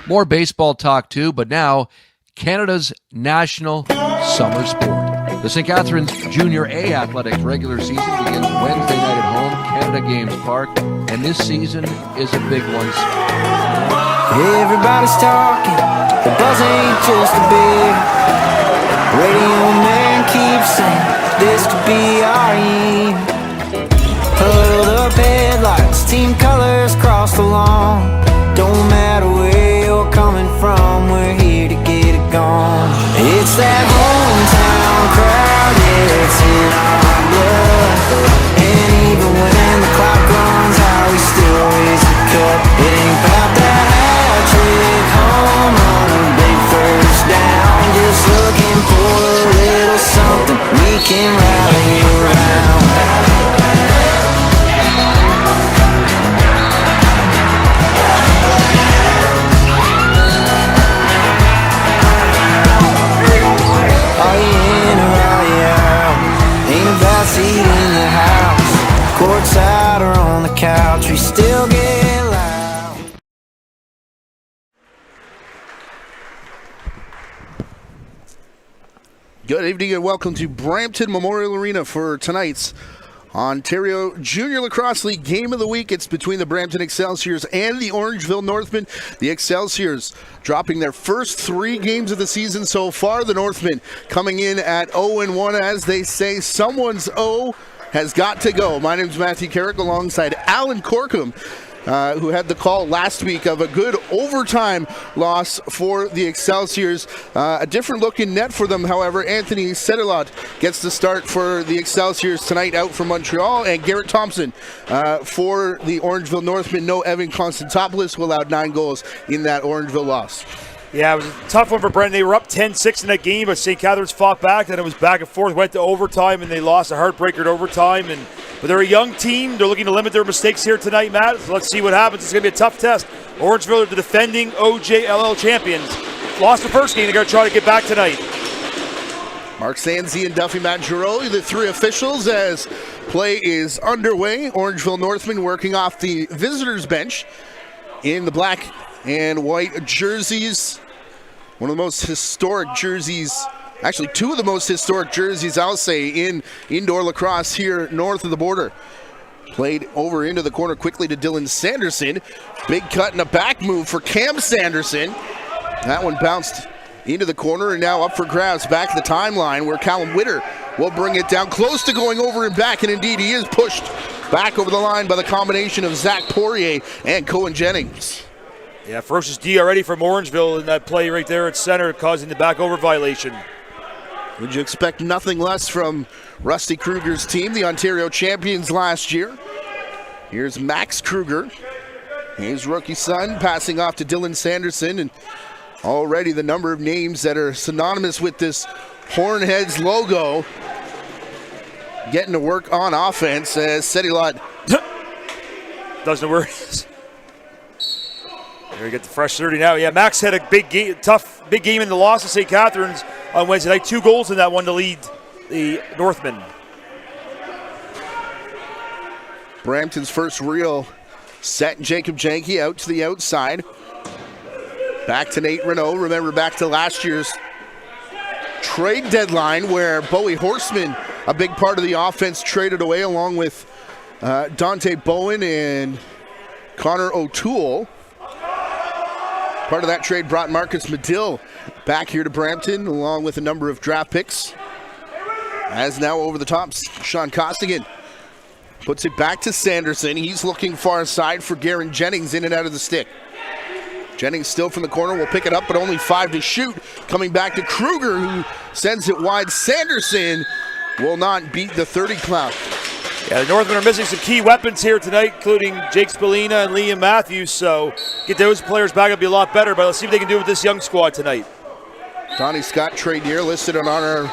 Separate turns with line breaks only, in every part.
More baseball talk too, but now Canada's national summer sport. The St. Catharines Junior A Athletics regular season begins Wednesday night at home, Canada Games Park, and this season is a big one.
Everybody's talking, the buzz ain't just a beer. Radio man keeps saying, this could be our year. Huddled up headlights, team colors cross the lawn. Don't matter where you're coming from, we're here to get it gone. It's that hometown crowd, yeah, it's in our blood. And even when the clock runs out, we still raise the cup. It ain't about that hat trick, home run, a big first down. Just looking for a little something we can rally around. Are you in or are you out? Ain't about seat in the house. Courtside or on the couch, we still get loud.
Good evening and welcome to Brampton Memorial Arena for tonight's Ontario Junior Lacrosse League Game of the Week. It's between the Brampton Excelsiors and the Orangeville Northmen. The Excelsiors dropping their first 3 games of the season so far. The Northmen coming in at 0-1. As they say, someone's O has got to go. My name's Matthew Carrick alongside Alan Corkum, who had the call last week of a good overtime loss for the Excelsiors. A different looking net for them, however. Anthony Sedilot gets the start for the Excelsiors tonight out from Montreal, and Garrett Thompson for the Orangeville Northmen. No Evan Constantopoulos, who allowed 9 goals in that Orangeville loss.
Yeah, it was a tough one for Brenton. They were up 10-6 in that game, but St. Catharines fought back. Then it was back and forth, went to overtime, and they lost a heartbreaker at overtime. But they're a young team. They're looking to limit their mistakes here tonight, Matt. So let's see what happens. It's going to be a tough test. Orangeville are the defending OJLL champions. Lost the first game. They're going to try to get back tonight.
Mark Sanzi and Duffy Maggiaroli, the 3 officials, as play is underway. Orangeville Northmen working off the visitors' bench in the black and white jerseys. One of the most historic jerseys, actually 2 of the most historic jerseys, I'll say, in indoor lacrosse here north of the border. Played over into the corner quickly to Dylan Sanderson. Big cut and a back move for Cam Sanderson. That one bounced into the corner and now up for grabs back at the timeline where Callum Witter will bring it down close to going over and back, and indeed he is pushed back over the line by the combination of Zach Poirier and Cohen Jennings.
Yeah, ferocious D already from Orangeville in that play right there at center, causing the back over violation.
Would you expect nothing less from Rusty Kruger's team, the Ontario champions last year? Here's Max Kruger, his rookie son, passing off to Dylan Sanderson, and already the number of names that are synonymous with this Hornheads logo getting to work on offense as Sedilot
doesn't know where it is. There we get the fresh 30 now. Yeah, Max had a big game, tough big game in the loss to St. Catharines on Wednesday night. 2 goals in that one to lead the Northmen.
Brampton's first real set. Jacob Janke out to the outside. Back to Nate Renault. Remember back to last year's trade deadline where Bowie Horseman, a big part of the offense, traded away along with Dante Bowen and Connor O'Toole. Part of that trade brought Marcus Medill back here to Brampton along with a number of draft picks. As now over the top, Sean Costigan puts it back to Sanderson. He's looking far side for Garen Jennings in and out of the stick. Jennings still from the corner, will pick it up, but only 5 to shoot. Coming back to Kruger, who sends it wide. Sanderson will not beat the 30 cloud.
Yeah, the Northmen are missing some key weapons here tonight, including Jake Spalina and Liam Matthews, so get those players back, it'll be a lot better, but let's see what they can do with this young squad tonight.
Donnie Scott, trade year, listed on our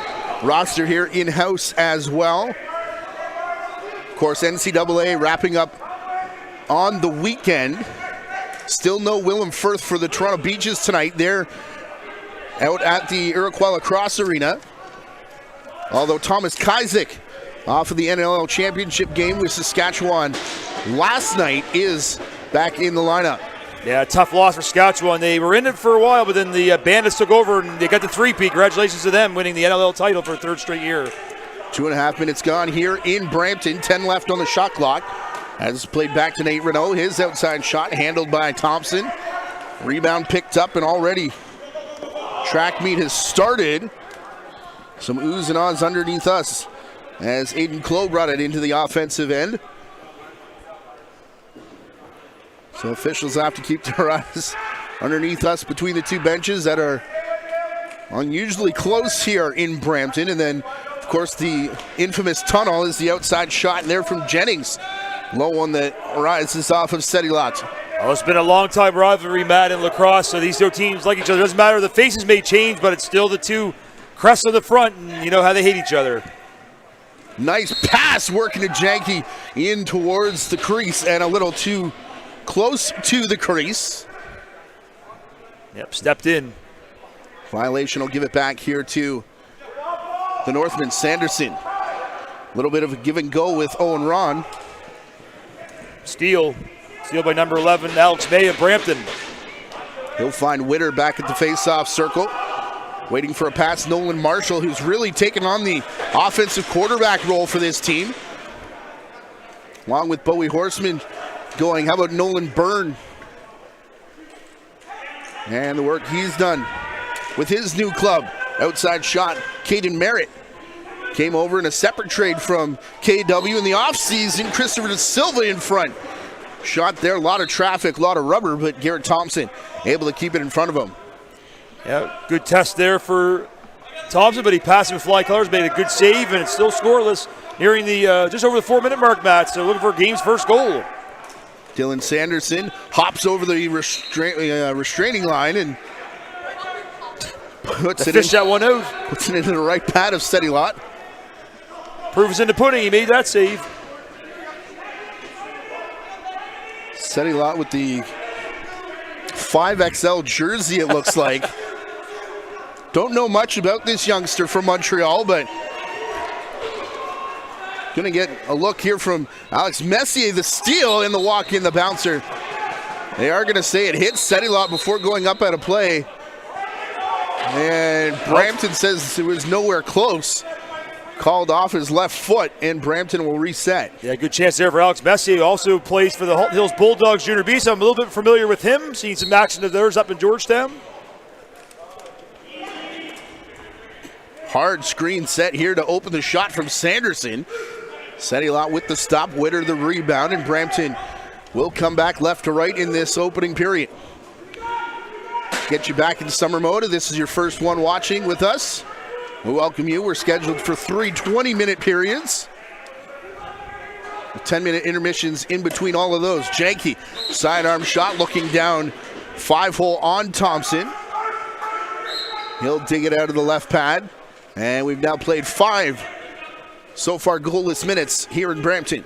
roster here in-house as well. Of course, NCAA wrapping up on the weekend. Still no Willem Firth for the Toronto Beaches tonight. They're out at the Iroquois Lacrosse Arena. Although Thomas Kaisick, off of the NLL Championship game with Saskatchewan last night, is back in the lineup.
Yeah, tough loss for Saskatchewan. They were in it for a while, but then the Bandits took over and they got the three-peat. Congratulations to them winning the NLL title for a third straight year.
2.5 minutes gone here in Brampton. 10 left on the shot clock. As played back to Nate Renault. His outside shot handled by Thompson. Rebound picked up and already track meet has started. Some oohs and ahs underneath us as Aiden Clow brought it into the offensive end. So officials have to keep their eyes underneath us between the two benches that are unusually close here in Brampton. And then, of course, the infamous tunnel is the outside shot there from Jennings. Low one that rises off of Setilat.
Oh, it's been a long time rivalry, Matt, in lacrosse. So these two teams like each other. It doesn't matter. The faces may change, but it's still the two crests of the front, and you know how they hate each other.
Nice pass working to Janke in towards the crease and a little too close to the crease.
Yep, stepped in.
Violation will give it back here to the Northmen. Sanderson. A little bit of a give and go with Owen Ron.
Steal by number 11, Alex May of Brampton.
He'll find Witter back at the face-off circle. Waiting for a pass, Nolan Marshall, who's really taken on the offensive quarterback role for this team. Along with Bowie Horseman going. How about Nolan Byrne? And the work he's done with his new club. Outside shot, Caden Merritt. Came over in a separate trade from KW in the offseason. Christopher De Silva in front. Shot there, a lot of traffic, a lot of rubber, but Garrett Thompson able to keep it in front of him.
Yeah, good test there for Thompson, but he passed him with fly colors, made a good save, and it's still scoreless. Nearing the just over the 4-minute mark, Matt. So looking for game's first goal.
Dylan Sanderson hops over the restraining line and puts it
that one out.
Puts it into the right pad of Setilat.
Proof is in the pudding. He made that save.
Setilat with the 5XL jersey, it looks like. Don't know much about this youngster from Montreal, but gonna get a look here from Alex Messier, the steal and the walk in, the bouncer. They are gonna say it hit Setilat before going up at a play. And Brampton says it was nowhere close. Called off his left foot, and Brampton will reset.
Yeah, good chance there for Alex Messier. He also plays for the Holt Hills Bulldogs Junior B, so I'm a little bit familiar with him. Seen some action of theirs up in Georgetown.
Hard screen set here to open the shot from Sanderson. Setilat with the stop, Witter the rebound, and Brampton will come back left to right in this opening period. Get you back into summer mode. If this is your first one watching with us, we welcome you. We're scheduled for 3 20-minute periods, with 10-minute intermissions in between all of those. Janke, sidearm shot, looking down, 5-hole on Thompson. He'll dig it out of the left pad, and we've now played 5 so far goalless minutes here in Brampton.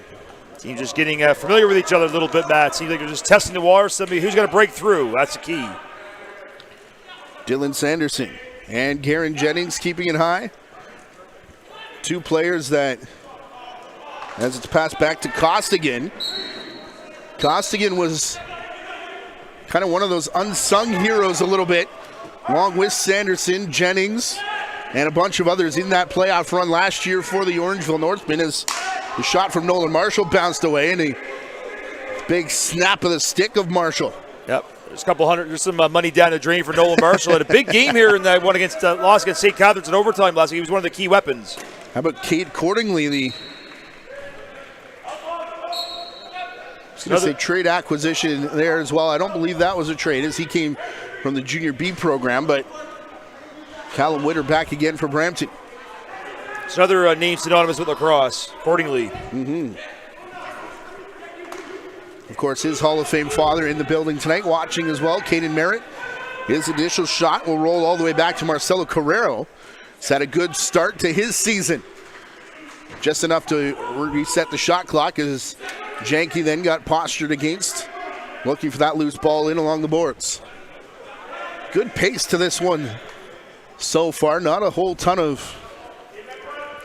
Teams just getting familiar with each other a little bit, Matt. Seems like they're just testing the water. Somebody who's going to break through. That's the key.
Dylan Sanderson and Garen Jennings keeping it high. Two players that, as it's passed back to Costigan. Costigan was kind of one of those unsung heroes a little bit, along with Sanderson, Jennings, and a bunch of others in that playoff run last year for the Orangeville Northmen, as the shot from Nolan Marshall bounced away, and a big snap of the stick of Marshall.
Yep. There's a couple hundred, there's some money down the drain for Nolan Marshall. Had a big game here in that one against loss against St. Catharines in overtime last week. He was one of the key weapons.
How about Cade Cordingley, the trade acquisition there as well. I don't believe that was a trade, as he came from the Junior B program, but Callum Witter back again for Brampton.
It's another name synonymous with lacrosse, Cordingley.
Of course, his Hall of Fame father in the building tonight, watching as well. Caden Merritt. His initial shot will roll all the way back to Marcelo Carrero. He's had a good start to his season. Just enough to reset the shot clock, as Janke then got postured against, looking for that loose ball in along the boards. Good pace to this one so far. Not a whole ton of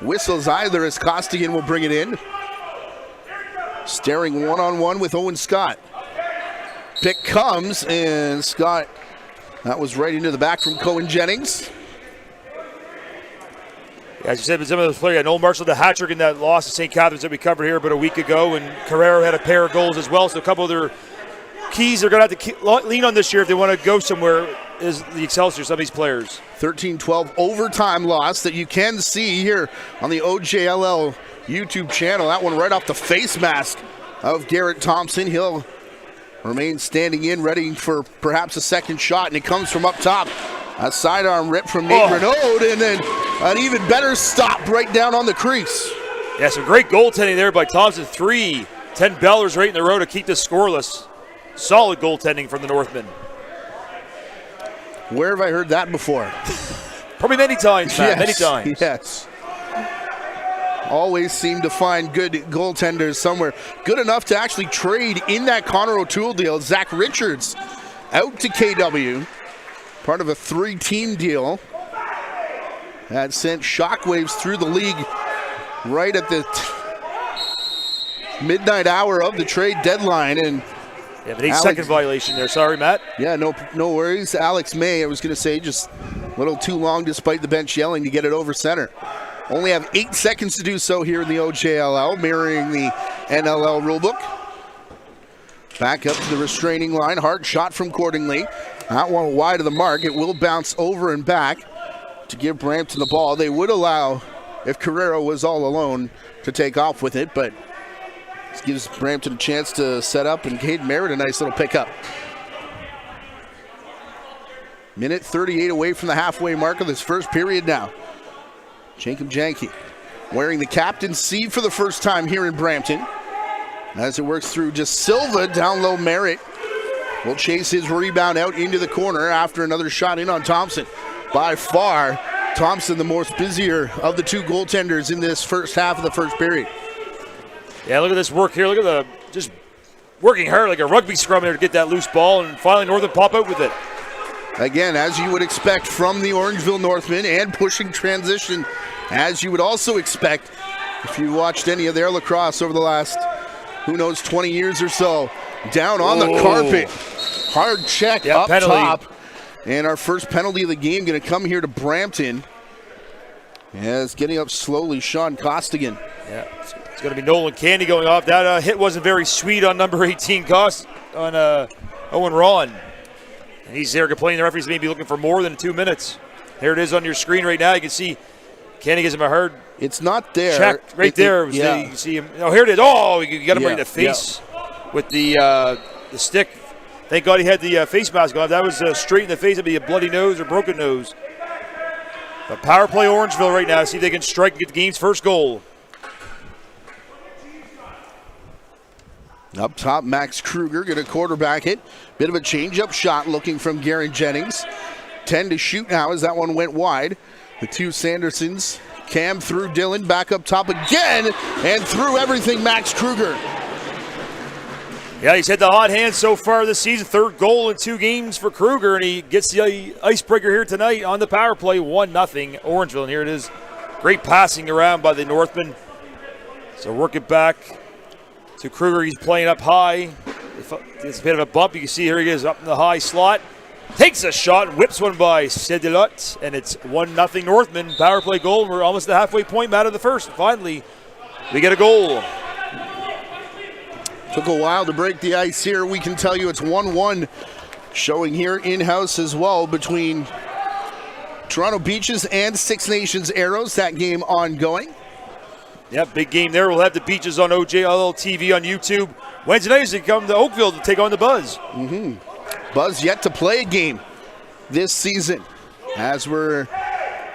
whistles either, as Costigan will bring it in. Staring one-on-one with Owen Scott. Pick comes, and Scott, that was right into the back from Cohen Jennings.
As you said, some of those players, Noel Marshall, the hat trick in that loss to St. Catharines that we covered here about a week ago, and Carrero had a pair of goals as well. So a couple of their keys they're going to have to lean on this year if they want to go somewhere is the Excelsiors, some of these players.
13-12 overtime loss that you can see here on the OJLL YouTube channel. That one right off the face mask of Garrett Thompson. He'll remain standing in, ready for perhaps a second shot, and it comes from up top. A sidearm rip from Nate Renaud, and then an even better stop right down on the crease.
Yeah, some great goaltending there by Thompson. 10 bellers right in the row to keep this scoreless. Solid goaltending from the Northmen.
Where have I heard that before?
Probably many times, Matt. Many times.
Yes. Always seem to find good goaltenders somewhere. Good enough to actually trade in that Connor O'Toole deal. Zach Richards out to KW. Part of a 3-team deal that sent shockwaves through the league right at the midnight hour of the trade deadline. And
yeah, but 8-second violation there. Sorry, Matt.
Yeah, no worries. Alex May, I was going to say, just a little too long despite the bench yelling to get it over center. Only have 8 seconds to do so here in the OJLL, mirroring the NLL rulebook. Back up to the restraining line. Hard shot from Cordingley. That one wide of the mark. It will bounce over and back to give Brampton the ball. They would allow, if Carrero was all alone, to take off with it, but this gives Brampton a chance to set up, and Caden Merritt a nice little pickup. Minute 38 away from the halfway mark of this first period now. Jacob Janke wearing the captain's C for the first time here in Brampton. As it works through just Silva, down low Merritt will chase his rebound out into the corner after another shot in on Thompson. By far, Thompson the most busier of the two goaltenders in this first half of the first period.
Yeah, look at this work here. Look at the just working hard like a rugby scrum here to get that loose ball, and finally Northern pop out with it.
Again, as you would expect from the Orangeville Northmen, and pushing transition as you would also expect if you watched any of their lacrosse over the last, who knows, 20 years or so. Down on the carpet. Hard check up penalty. Top. And our first penalty of the game going to come here to Brampton. As getting up slowly, Sean Costigan.
Yeah, it's going to be Nolan Candy going off. That hit wasn't very sweet on number 18, on Owen Ron. And he's there complaining the referee's maybe looking for more than 2 minutes. Here it is on your screen right now. You can see Candy gives him a hard.
It's not there.
Check right there. Yeah. You can see him. Oh, here it is. Oh, you got him right in the face with the stick. Thank God he had the face mask on. If that was straight in the face, it'd be a bloody nose or broken nose. But power play Orangeville right now. See if they can strike and get the game's first goal.
Up top, Max Kruger going to quarterback it. Bit of a change-up shot looking from Garrett Jennings. 10 to shoot now as that one went wide. The two Sandersons. Cam through Dylan, back up top again, and through everything, Max Kruger.
Yeah, he's had the hot hand so far this season. 3rd goal in 2 games for Kruger, and he gets the icebreaker here tonight on the power play. 1-0 Orangeville, and here it is. Great passing around by the Northmen. So work it back to Kruger. He's playing up high. It's a bit of a bump. You can see here he is up in the high slot. Takes a shot and whips one by Cedilot, and it's 1-0 Northmen. Power play goal. We're almost at the halfway point out of the first. Finally, we get a goal.
Took a while to break the ice here. We can tell you it's 1-1 showing here in-house as well between Toronto Beaches and Six Nations Arrows. That game ongoing.
Yeah, big game there. We'll have the Beaches on OJLL TV on YouTube. Wednesday night, they come to Oakville to take on the Buzz.
Buzz yet to play a game this season, as we're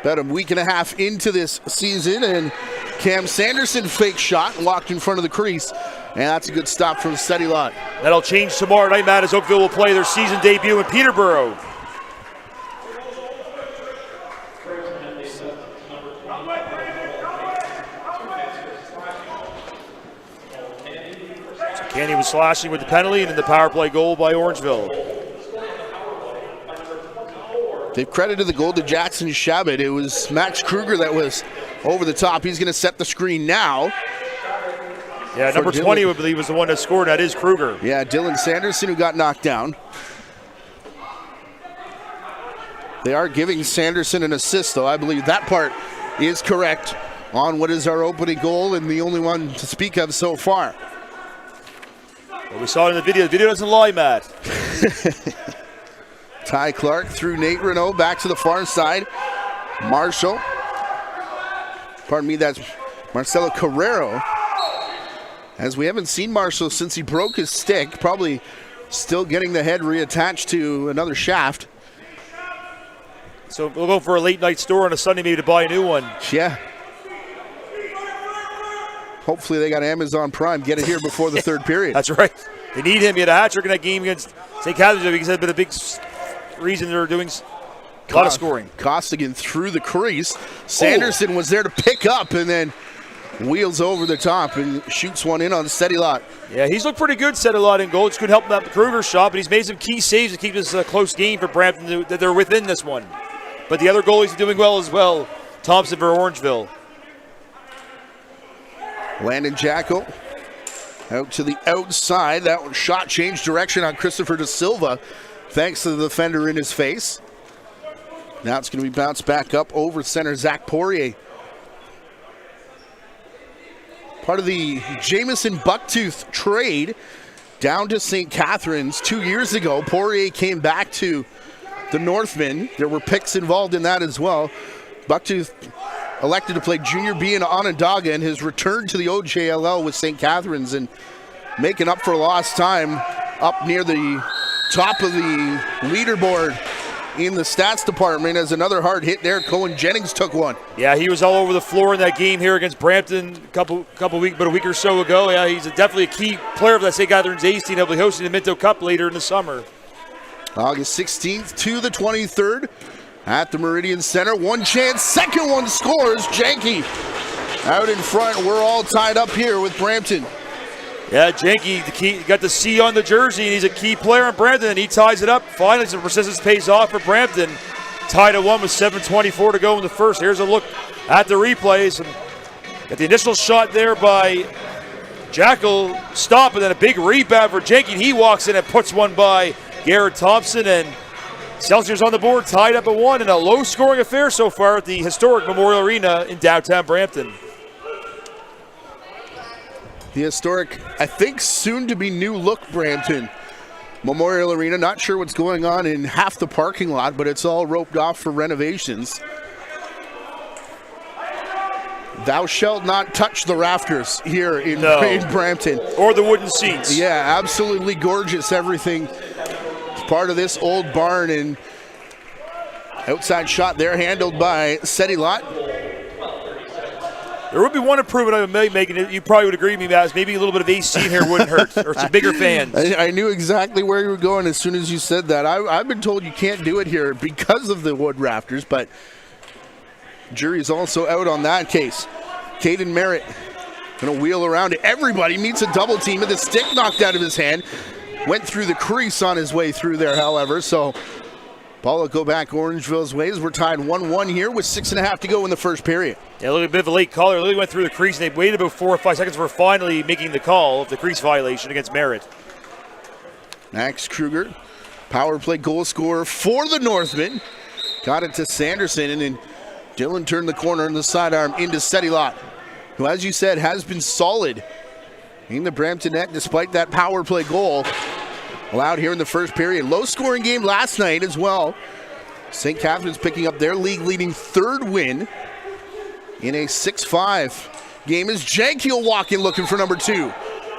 about a week and a half into this season, and Cam Sanderson fake shot locked in front of the crease, and that's a good stop from Cedilot.
That'll change tomorrow night, Matt, as Oakville will play their season debut in Peterborough. So Candy was slashing with the penalty, and then the power play goal by Orangeville.
They've credited the goal to Jackson Shabbat. It was Max Kruger that was over the top. He's going to set the screen now.
Yeah, number 20, I believe, was the one that scored. That is Kruger.
Yeah, Dylan Sanderson, who got knocked down. They are giving Sanderson an assist, though. I believe that part is correct on what is our opening goal and the only one to speak of so far.
Well, we saw it in the video. The video doesn't lie, Matt.
Ty Clark through Nate Renault back to the far side. Marshall. Pardon me, that's Marcelo Carrero. As we haven't seen Marshall since he broke his stick, probably still getting the head reattached to another shaft.
So we'll go for a late night store on a Sunday maybe to buy a new one.
Yeah. Hopefully they got Amazon Prime. Get it here before the third period.
That's right. They need him. He had a hat trick in that game against St. Catharines because that's been a big reason they're doing a lot of scoring.
Costigan through the crease. Sanderson was there to pick up and then wheels over the top and shoots one in on steady lot.
Yeah, he's looked pretty good, set a lot in goal. It's good help that Kruger shot, but he's made some key saves to keep this a close game for Brampton that they're within this one. But the other goalies are doing well as well. Thompson for Orangeville.
Landon Jacko out to the outside. That shot changed direction on Christopher Da Silva thanks to the defender in his face. Now it's going to be bounced back up over center, Zach Poirier. Part of the Jamison Bucktooth trade down to St. Catharines 2 years ago. Poirier came back to the Northmen. There were picks involved in that as well. Bucktooth elected to play Junior B in Onondaga and has returned to the OJLL with St. Catharines and making up for lost time up near the top of the leaderboard in the stats department as another hard hit there. Cohen Jennings took one.
Yeah, he was all over the floor in that game here against Brampton a week or so ago. Yeah, he's definitely a key player of that St. Catharines A's team. They'll be hosting the Minto Cup later in the summer.
August 16th to the 23rd at the Meridian Center. One chance, second one scores. Janke out in front. We're all tied up here with Brampton.
Yeah, Janke got the C on the jersey, and he's a key player in Brampton, and he ties it up. Finally, some persistence pays off for Brampton. Tied at 1 with 7:24 to go in the first. Here's a look at the replays. Got the initial shot there by Jackal, stop, and then a big rebound for Janke. He walks in and puts one by Garrett Thompson, and Excelsiors on the board, tied up at 1 in a low-scoring affair so far at the historic Memorial Arena in downtown Brampton.
The historic, I think, soon-to-be new-look Brampton Memorial Arena. Not sure what's going on in half the parking lot, but it's all roped off for renovations. Thou shalt not touch the rafters here in Brampton.
Or the wooden seats.
Yeah, absolutely gorgeous. Everything is part of this old barn. And outside shot there handled by Seti Lot.
There would be one improvement I would make, and you probably would agree with me, Matt, is maybe a little bit of AC in here wouldn't hurt, or some bigger fans.
I knew exactly where you were going as soon as you said that. I've been told you can't do it here because of the wood rafters, but jury's also out on that case. Caden Merritt going to wheel around to everybody, meets a double team with the stick knocked out of his hand. Went through the crease on his way through there, however, so ball will go back Orangeville's ways. We're tied 1-1 here with 6.5 to go in the first period.
Yeah, a little bit of a late call. They really went through the crease, and they waited about 4 or 5 seconds for finally making the call of the crease violation against Merritt.
Max Kruger, power play goal scorer for the Northmen. Got it to Sanderson, and then Dylan turned the corner in the sidearm into Seti Lot, who, as you said, has been solid in the Brampton net despite that power play goal allowed here in the first period. Low-scoring game last night as well. St. Catharines picking up their league-leading third win in a 6-5 game as Janke will walk in looking for number 2,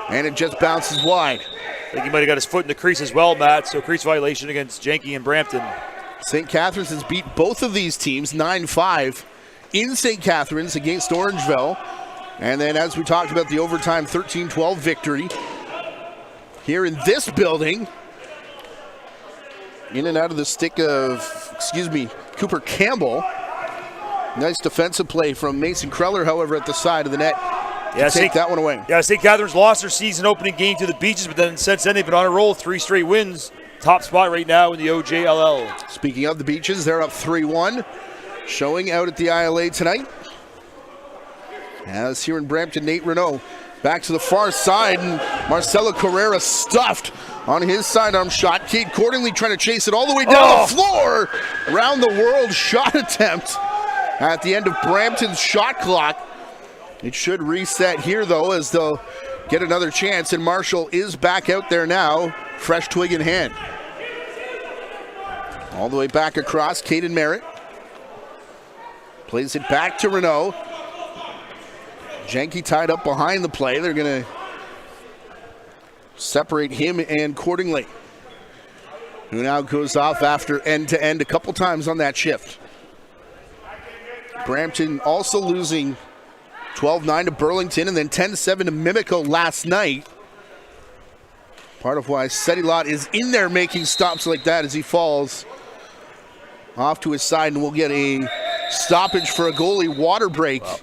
and it just bounces wide.
I think he might have got his foot in the crease as well, Matt, so crease violation against Janke and Brampton.
St. Catharines has beat both of these teams 9-5 in St. Catharines against Orangeville. And then, as we talked about, the overtime 13-12 victory here in this building. In and out of the stick of, Cooper Campbell. Nice defensive play from Mason Kreller, however, at the side of the net. Yeah, take that one away.
Yeah, St. Catharines lost their season opening game to the Beaches, but then since then they've been on a roll, 3 straight wins. Top spot right now in the OJLL.
Speaking of the Beaches, they're up 3-1. Showing out at the ILA tonight. As here in Brampton, Nate Renault Back to the far side, and Marcelo Carrera stuffed on his sidearm shot. Cade Cordingley trying to chase it all the way down the floor. Round the world shot attempt at the end of Brampton's shot clock. It should reset here, though, as they'll get another chance, and Marshall is back out there now, fresh twig in hand. All the way back across, Caden Merritt. Plays it back to Renault. Janke tied up behind the play. They're going to separate him and Cordingley, who now goes off after end-to-end a couple times on that shift. Brampton also losing 12-9 to Burlington and then 10-7 to Mimico last night. Part of why Sedilot is in there making stops like that as he falls off to his side, and we'll get a stoppage for a goalie water break. Wow.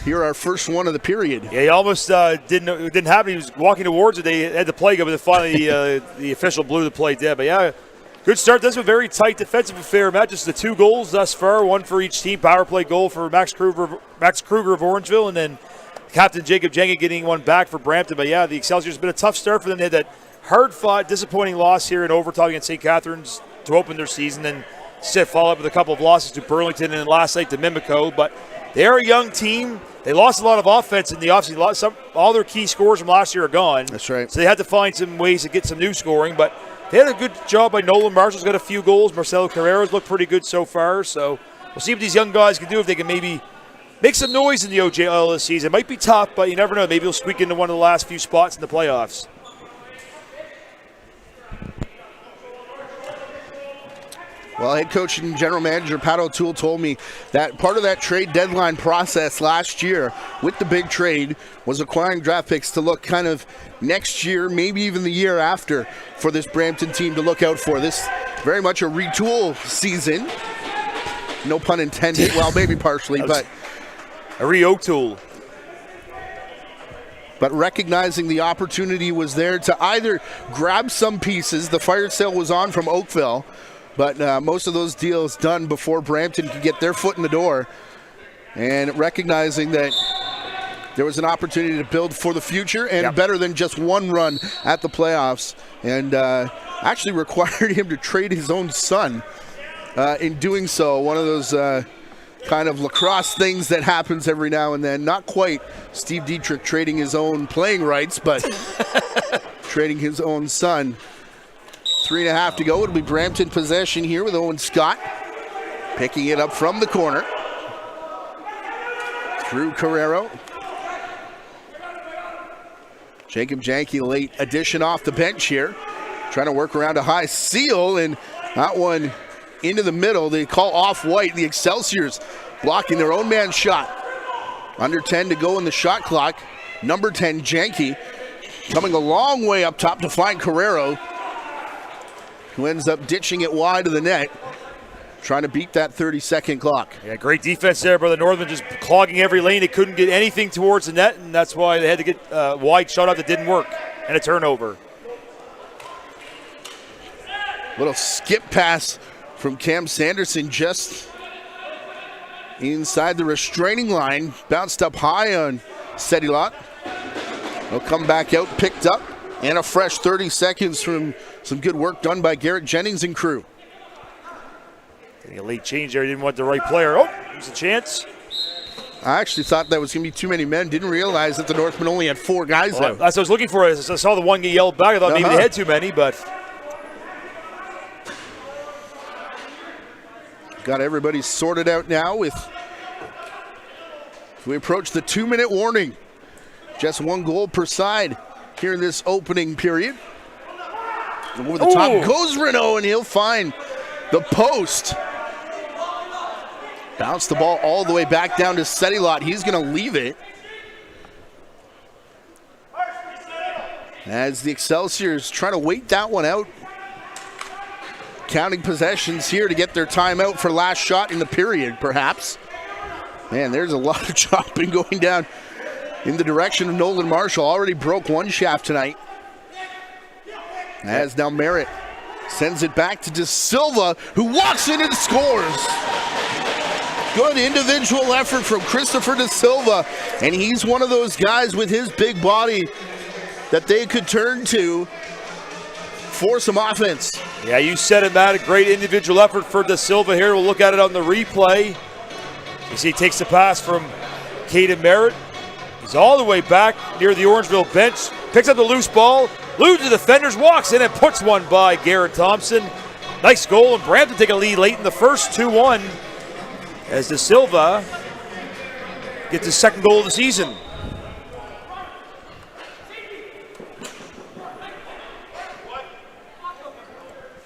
Here, our first one of the period.
Yeah, he almost didn't happen. He was walking towards it. They had the play go, but then finally the official blew the play dead. But yeah, good start. This was a very tight defensive affair, Matt. Just the 2 goals thus far, one for each team. Power play goal for Max Kruger of Orangeville, and then Captain Jacob Jenga getting one back for Brampton. But yeah, the Excelsiors have been a tough start for them. They had that hard-fought, disappointing loss here in overtime against St. Catharines to open their season, and follow up with a couple of losses to Burlington and last night to Mimico. But they're a young team. They lost a lot of offense in the offseason. All their key scorers from last year are gone.
That's right.
So they had to find some ways to get some new scoring. But they had a good job by Nolan Marshall's got a few goals. Marcelo Carrera's looked pretty good so far. So we'll see what these young guys can do, if they can maybe make some noise in the OJLL this season. It might be tough, but you never know. Maybe they'll squeak into one of the last few spots in the playoffs.
Well, head coach and general manager Pat O'Toole told me that part of that trade deadline process last year with the big trade was acquiring draft picks to look kind of next year, maybe even the year after, for this Brampton team to look out for. This very much a retool season. No pun intended. Well, maybe partially, but
a re-O'Toole.
But recognizing the opportunity was there to either grab some pieces. The fire sale was on from Oakville, but most of those deals done before Brampton could get their foot in the door. And recognizing that there was an opportunity to build for the future and better than just one run at the playoffs. And actually required him to trade his own son in doing so. One of those kind of lacrosse things that happens every now and then. Not quite Steve Dietrich trading his own playing rights, but trading his own son. 3.5 to go. It'll be Brampton possession here with Owen Scott picking it up from the corner. Through Carrero. Jacob Janke, late addition off the bench here. Trying to work around a high seal, and that one into the middle. They call off-white. The Excelsiors blocking their own man shot. Under 10 to go in the shot clock. Number 10, Janke, coming a long way up top to find Carrero, who ends up ditching it wide of the net, trying to beat that 30-second clock.
Yeah, great defense there by the Northmen, just clogging every lane. They couldn't get anything towards the net, and that's why they had to get a wide shot out that didn't work, and a turnover.
Little skip pass from Cam Sanderson just inside the restraining line. Bounced up high on Sedilot. He'll come back out, picked up, and a fresh 30 seconds from some good work done by Garrett Jennings and crew.
Getting a late change there. He didn't want the right player. Oh, there's a chance.
I actually thought that was going to be too many men. Didn't realize that the Northmen only had 4 guys out.
That's what I was looking for. I saw the one get yelled back. I thought maybe they had too many, but
got everybody sorted out now with, we approach the 2-minute warning. Just 1 goal per side here in this opening period. Over the top goes Renault, and he'll find the post. Bounce the ball all the way back down to Sedilot. He's going to leave it. As the Excelsiors trying to wait that one out. Counting possessions here to get their timeout for last shot in the period, perhaps. Man, there's a lot of chopping going down in the direction of Nolan Marshall. Already broke 1 shaft tonight. As now Merritt sends it back to De Silva, who walks in and scores. Good individual effort from Christopher Da Silva, and he's one of those guys with his big body that they could turn to for some offense.
Yeah, you said it, Matt. A great individual effort for Da Silva here. We'll look at it on the replay. You see he takes the pass from Caden Merritt. He's all the way back near the Orangeville bench. Picks up the loose ball. Eludes the defenders, walks in and puts one by Garrett Thompson. Nice goal, and Brampton take a lead late in the first, 2-1. As Da Silva gets his second goal of the season.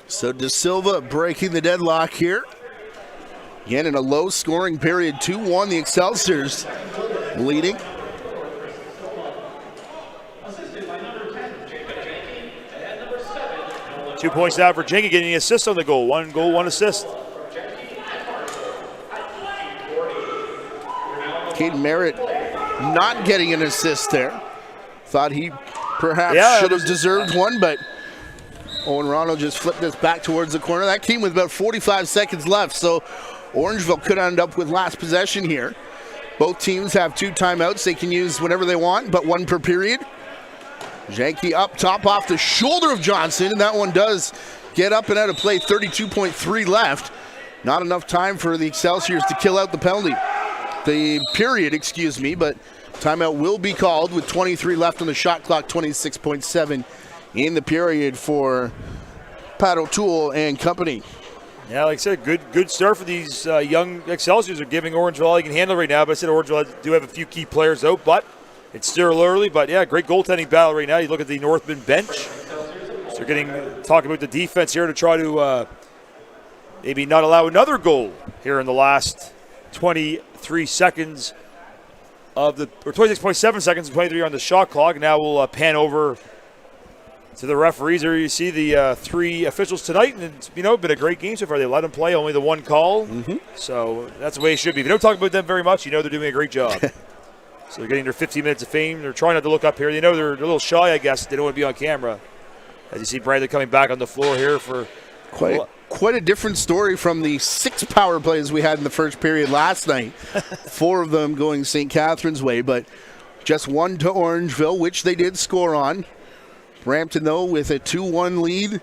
So Da Silva breaking the deadlock here. Again, in a low-scoring period, 2-1, the Excelsiors leading.
Two points now for Jenky, getting the assist on the goal. One goal, one assist.
Caden Merritt not getting an assist there. Thought he perhaps should have deserved one, but Owen Ronald just flipped this back towards the corner. That came with about 45 seconds left, so Orangeville could end up with last possession here. Both teams have 2 timeouts. They can use whenever they want, but 1 per period. Janke up top off the shoulder of Johnson, and that one does get up and out of play. 32.3 left. Not enough time for the Excelsiors to kill out the penalty. The period, excuse me, but timeout will be called with 23 left on the shot clock, 26.7 in the period for Pat O'Toole and company.
Yeah, like I said, good start for these young Excelsiors. Are giving Orangeville all they can handle right now, but I said Orangeville do have a few key players out, but it's still early. But yeah, great goaltending battle right now. You look at the Northmen bench. So they're talking about the defense here to try to maybe not allow another goal here in the last 23 seconds of the, or 26.7 seconds and 23 on the shot clock. Now we'll pan over to the referees. There you see the 3 officials tonight, and it's been a great game so far. They let them play, only the 1 call. So that's the way it should be. If you don't talk about them very much, they're doing a great job. So they're getting their 15 minutes of fame. They're trying not to look up here. They're a little shy, I guess. They don't want to be on camera. As you see Bradley coming back on the floor here for
quite a different story from the 6 power plays we had in the first period last night. 4 of them going St. Catharines' way, but just 1 to Orangeville, which they did score on. Brampton, though, with a 2-1 lead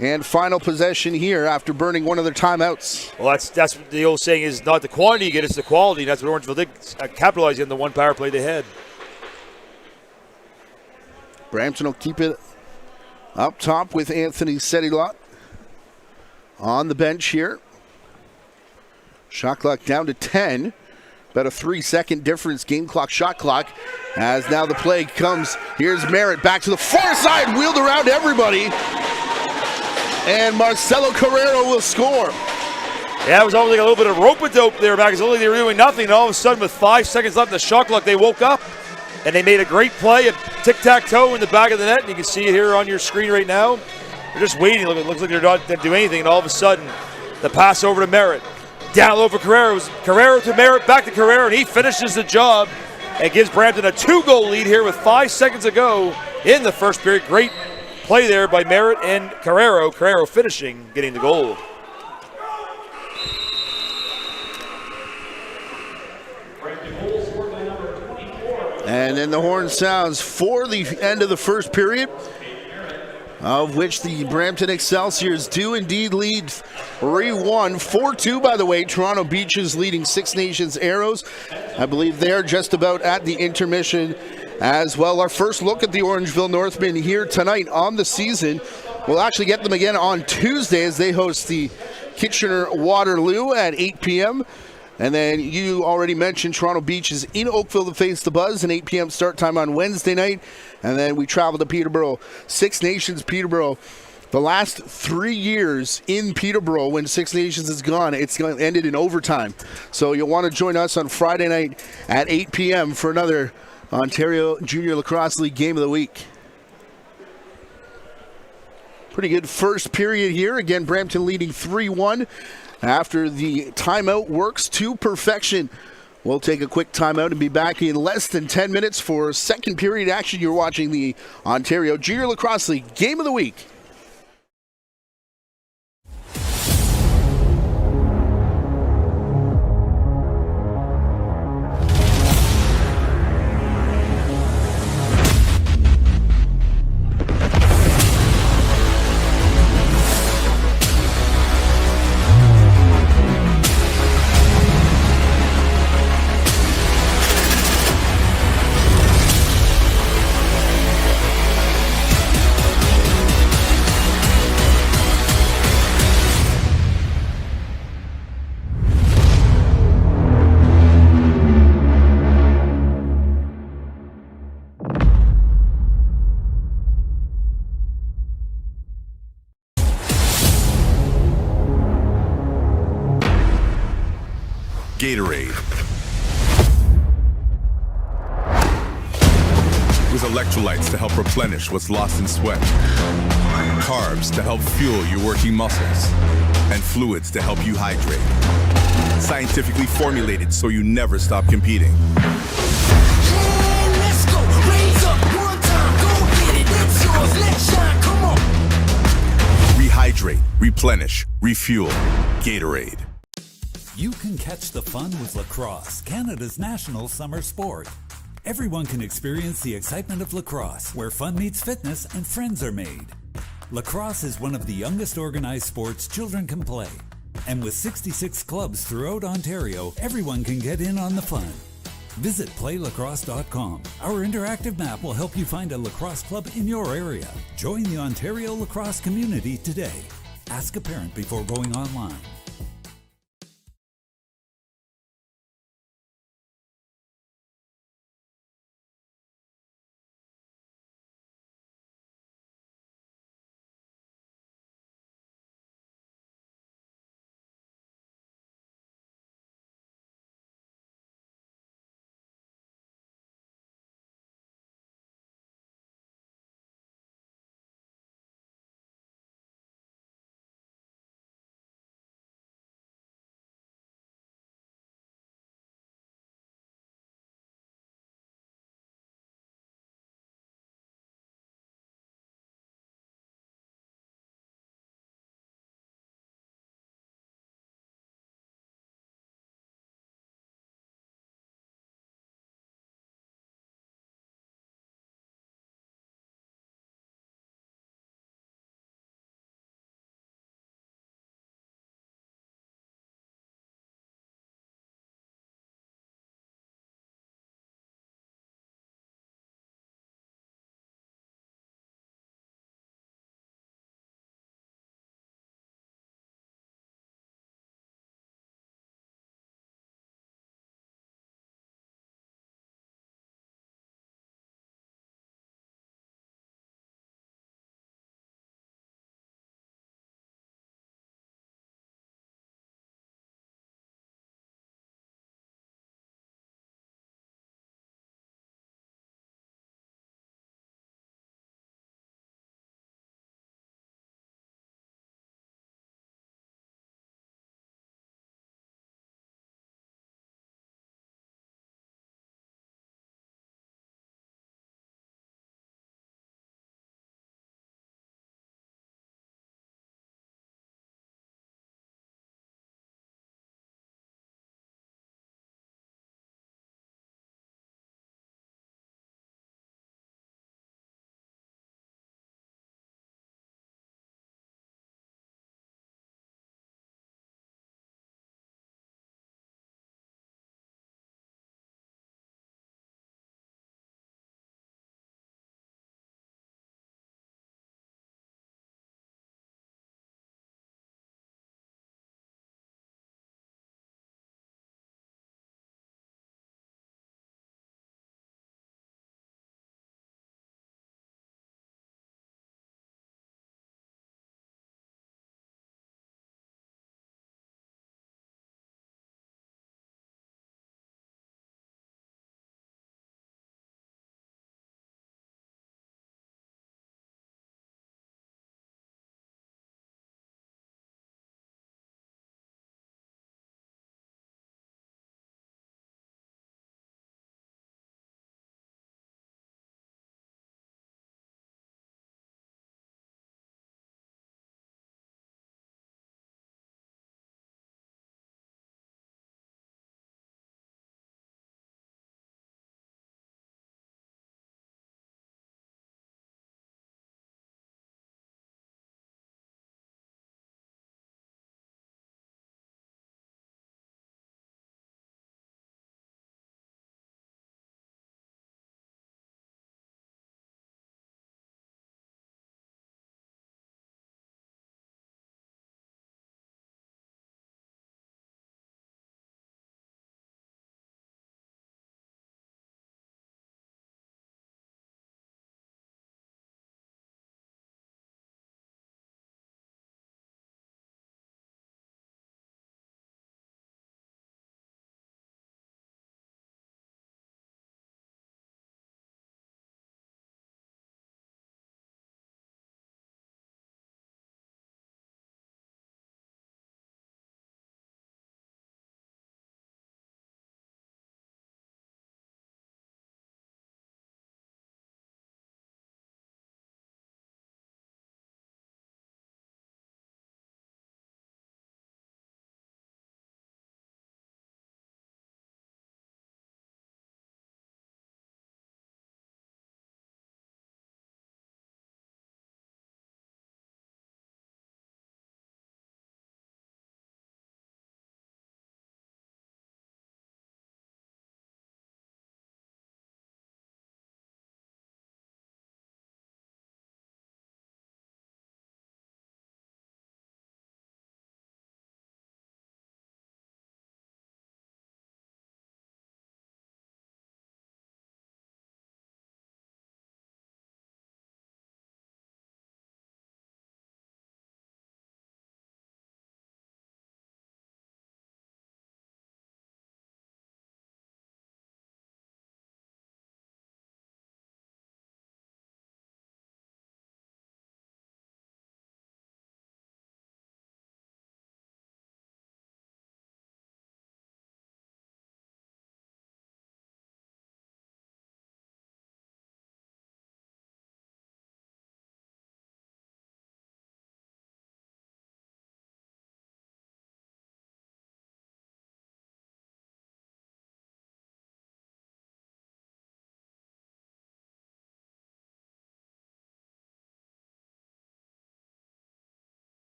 and final possession here after burning one of their timeouts.
Well, that's what the old saying is, not the quantity you get, it's the quality. That's what Orangeville did, capitalizing on the 1 power play they had.
Brampton will keep it up top with Anthony Sedilot on the bench here. Shot clock down to 10. About a 3-second difference, game clock, shot clock. As now the play comes. Here's Merritt back to the far side, wheeled around everybody. And Marcelo Carrero will score.
Yeah, it was almost like a little bit of rope-a-dope there back. It's only they were doing nothing. And all of a sudden, with 5 seconds left in the shot clock, they woke up. And they made a great play, a tic-tac-toe in the back of the net. And you can see it here on your screen right now. They're just waiting. It looks like they're not going to do anything. And all of a sudden, the pass over to Merritt. Down low for Carrero. Carrero to Merritt, back to Carrero, and he finishes the job and gives Brampton a 2-goal lead here with 5 seconds to go in the first period. Great play there by Merritt and Carrero. Carrero finishing, getting the goal.
And then the horn sounds for the end of the first period, of which the Brampton Excelsiors do indeed lead 3-1. 4-2, by the way. Toronto Beaches leading Six Nations Arrows. I believe they're just about at the intermission as well. Our first look at the Orangeville Northmen here tonight on the season. We'll actually get them again on Tuesday as they host the Kitchener-Waterloo at 8 p.m. And then you already mentioned Toronto Beaches in Oakville to face the Buzz, an 8 p.m. start time on Wednesday night. And then we travel to Peterborough. Six Nations Peterborough. The last 3 years in Peterborough when Six Nations is gone, it's ended in overtime. So you'll want to join us on Friday night at 8 p.m. for another Ontario Junior Lacrosse League Game of the Week. Pretty good first period here. Again, Brampton leading 3-1 after the timeout works to perfection. We'll take a quick timeout and be back in less than 10 minutes for second period action. You're watching the Ontario Junior Lacrosse League Game of the Week.
Gatorade. With electrolytes to help replenish what's lost in sweat, carbs to help fuel your working muscles, and fluids to help you hydrate. Scientifically formulated so you never stop competing.
Let's go, raise up one time, go get it, it's yours, let's shine, come on.
Rehydrate, replenish, refuel. Gatorade.
You can catch the fun with lacrosse, Canada's national summer sport. Everyone can experience the excitement of lacrosse, where fun meets fitness and friends are made. Lacrosse is one of the youngest organized sports children can play. And with 66 clubs throughout Ontario, everyone can get in on the fun. Visit playlacrosse.com. Our interactive map will help you find a lacrosse club in your area. Join the Ontario lacrosse community today. Ask a parent before going online.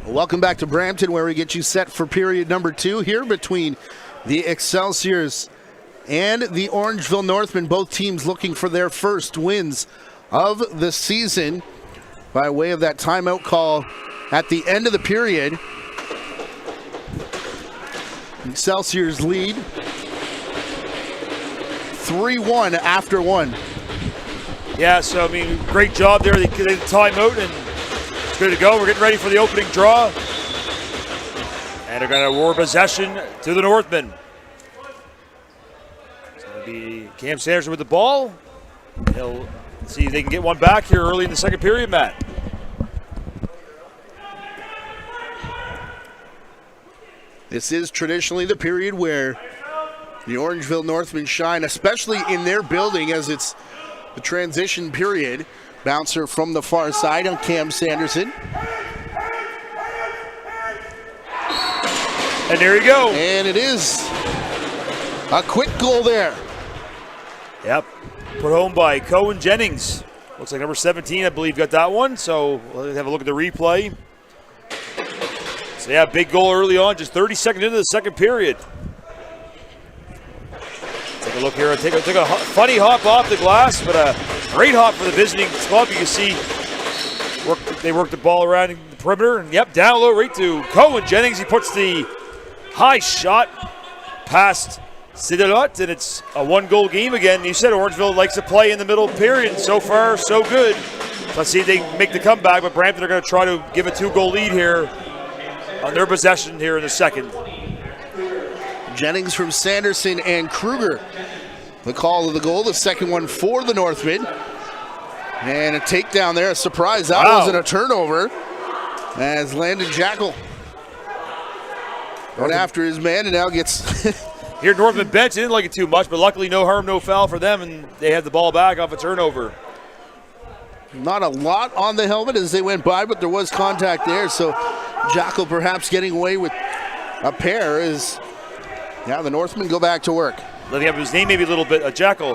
Welcome back to Brampton, where we get you set for period number 2 here between the Excelsiors and the Orangeville Northmen. Both teams looking for their first wins of the season by way of that timeout call at the end of the period. Excelsiors lead 3-1 after 1.
Yeah, so I mean, great job there. They the timeout and it's good to go. We're getting ready for the opening draw. And they're going to award possession to the Northmen. It's going to be Cam Sanderson with the ball. He'll see if they can get one back here early in the second period, Matt.
This is traditionally the period where the Orangeville Northmen shine, especially in their building, as it's the transition period. Bouncer from the far side on Cam Sanderson.
And there you go.
And it is a quick goal there.
Yep. Put home by Cohen Jennings. Looks like number 17, I believe, got that one. So we'll have a look at the replay. So yeah, big goal early on, just 30 seconds into the second period. Take a look here. Take a funny hop off the glass, but a great hop for the visiting club. You can see they work the ball around the perimeter, and yep, down low right to Cohen Jennings. He puts the high shot past Sidelot, and it's a one-goal game again. You said Orangeville likes to play in the middle period. So far, so good. Let's see if they make the comeback, but Brampton are going to try to give a 2-goal lead here on their possession here in the second.
Jennings from Sanderson and Kruger. The call of the goal, the second one for the Northmen. And a takedown there, a surprise. That wasn't a turnover, as Landon Jackal went after his man and now gets...
Here, Northman bench didn't like it too much, but luckily no harm, no foul for them, and they had the ball back off a turnover.
Not a lot on the helmet as they went by, but there was contact there, so Jackal perhaps getting away with a pair as, yeah, the Northmen go back to work.
Letting up his name maybe a little bit, Jackal.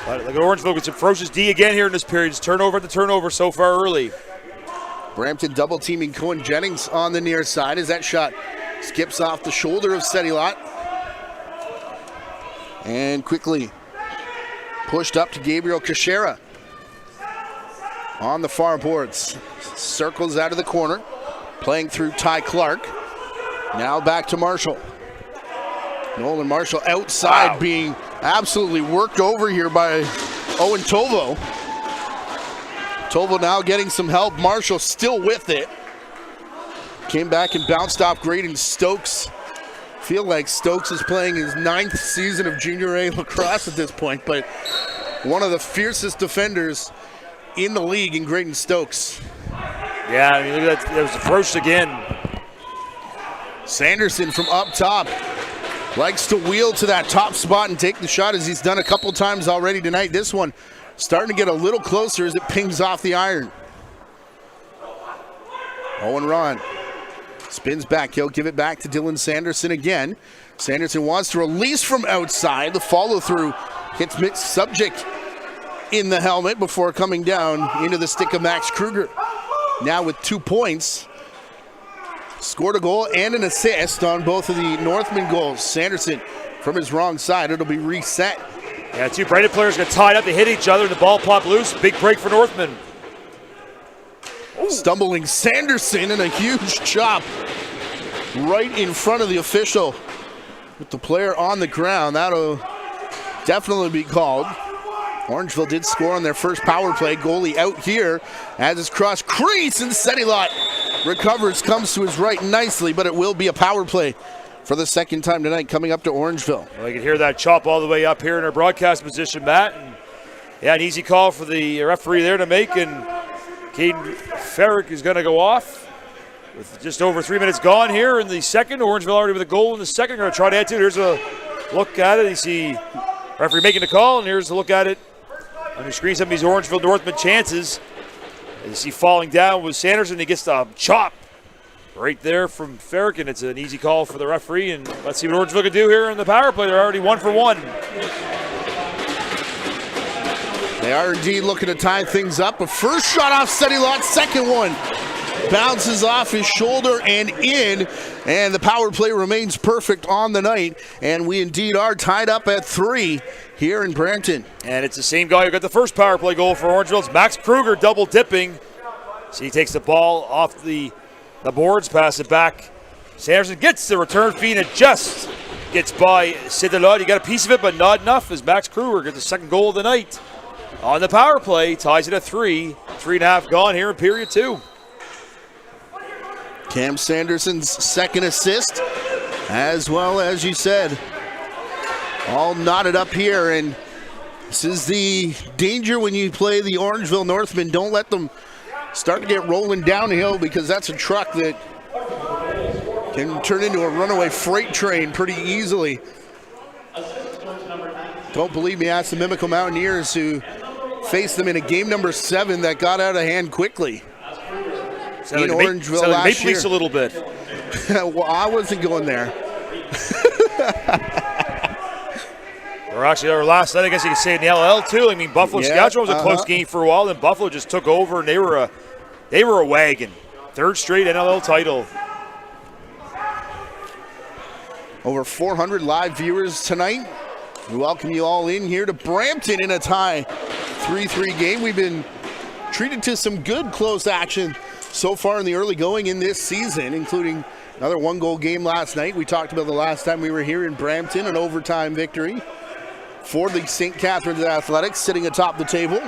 But like Orangeville gets some ferocious D again here in this period. It's turnover at the turnover so far early.
Brampton double teaming Cohen Jennings on the near side as that shot skips off the shoulder of Setilot. And quickly pushed up to Gabriel Kashera. On the far boards. Circles out of the corner. Playing through Ty Clark. Now back to Marshall. Nolan Marshall outside, being absolutely worked over here by Owen Tovo. Tovo now getting some help. Marshall still with it. Came back and bounced off Graydon Stokes. Feel like Stokes is playing his 9th season of Junior A lacrosse at this point, but one of the fiercest defenders in the league in Graydon Stokes.
Yeah, I mean, look at that. That was ferocious again.
Sanderson from up top likes to wheel to that top spot and take the shot, as he's done a couple times already tonight. This one starting to get a little closer as it pings off the iron. Owen Ron spins back. He'll give it back to Dylan Sanderson again. Sanderson wants to release from outside. The follow through hits mixed subject in the helmet before coming down into the stick of Max Kruger. Now with 2 points. Scored a goal and an assist on both of the Northmen goals. Sanderson from his wrong side. It'll be reset.
Yeah, two Brampton players got tied up. They hit each other and the ball popped loose. Big break for Northmen.
Stumbling Sanderson and a huge chop right in front of the official with the player on the ground. That'll definitely be called. Orangeville did score on their first power play. Goalie out here as it's cross crease, and Setilot recovers, comes to his right nicely, but it will be a power play for the second time tonight coming up to Orangeville.
Well, you can hear that chop all the way up here in our broadcast position, Matt. And yeah, an easy call for the referee there to make, and Caden Ferrick is going to go off with just over 3 minutes gone here in the second. Orangeville already with a goal in the second. Going to try to add to it. Here's a look at it. You see referee making the call, and here's a look at it on your screen. Some of these Orangeville Northmen chances. As you see falling down with Sanderson, he gets the chop right there from Ferrick, and it's an easy call for the referee. And let's see what Orangeville can do here in the power play. They're already 1 for 1.
They are indeed looking to tie things up. A first shot off Setilot, second one bounces off his shoulder and in, and the power play remains perfect on the night, and we indeed are tied up at 3 here in Brampton.
And it's the same guy who got the first power play goal for Orangeville. It's Max Kruger double dipping. So he takes the ball off the boards, passes it back. Sanderson gets the return feed and just gets by Sidelot. He got a piece of it, but not enough as Max Kruger gets the second goal of the night. On the power play, ties it at 3. 3.5 gone here in period 2.
Cam Sanderson's second assist, as well as you said, all knotted up here. And this is the danger when you play the Orangeville Northmen. Don't let them start to get rolling downhill, because that's a truck that can turn into a runaway freight train pretty easily. Don't believe me, ask the Mimico Mountaineers, who faced them in a game number 7 that got out of hand quickly. In Orangeville last
Maple
year.
Leafs a little bit.
Well, I wasn't going there.
Or actually, our last night, I guess you could say in the LL too. I mean, Buffalo Saskatchewan was a close game for a while, then Buffalo just took over, and they were a wagon. 3rd straight NLL title.
Over 400 live viewers tonight. We welcome you all in here to Brampton in a tie 3-3 game. We've been treated to some good close action so far in the early going in this season, including another 1-goal game last night. We talked about the last time we were here in Brampton, an overtime victory for the St. Catharines Athletics, sitting atop the table.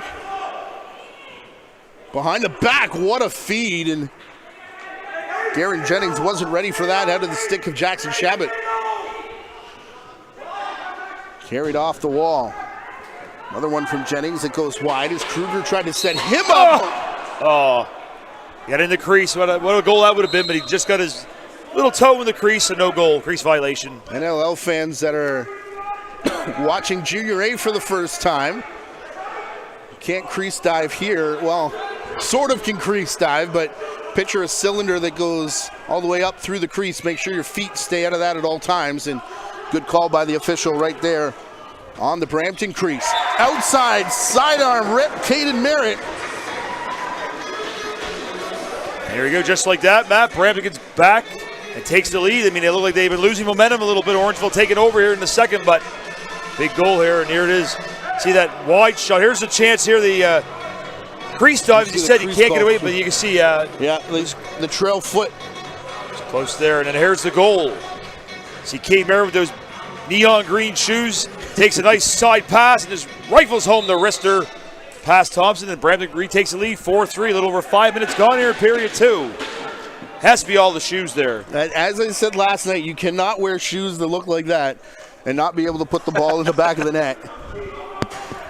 Behind the back, what a feed, and Darren Jennings wasn't ready for that out of the stick of Jackson Shabbat. Carried off the wall. Another one from Jennings that goes wide as Kruger tried to set him up.
Oh, got in the crease. What a goal that would have been, but he just got his little toe in the crease, and no goal. Crease violation.
NLL fans that are watching Junior A for the first time can't crease dive here. Well, sort of can crease dive, but picture a cylinder that goes all the way up through the crease. Make sure your feet stay out of that at all times, and good call by the official right there on the Brampton crease. Outside, sidearm rip, Caden Merritt.
There we go, just like that, Matt. Brampton gets back and takes the lead. I mean, they look like they've been losing momentum a little bit. Orangeville taking over here in the second, but big goal here, and here it is. See that wide shot. Here's the chance here. The crease dive, as you said, you can't get away, but you can see.
The trail foot.
It's close there, and then here's the goal. See Caden Merritt with those neon green shoes, takes a nice side pass and just rifles home the wrister past Thompson, and Brampton retakes the lead 4-3. A little over 5 minutes gone here in period 2. Has to be all the shoes there.
As I said last night, you cannot wear shoes that look like that and not be able to put the ball in the back of the net.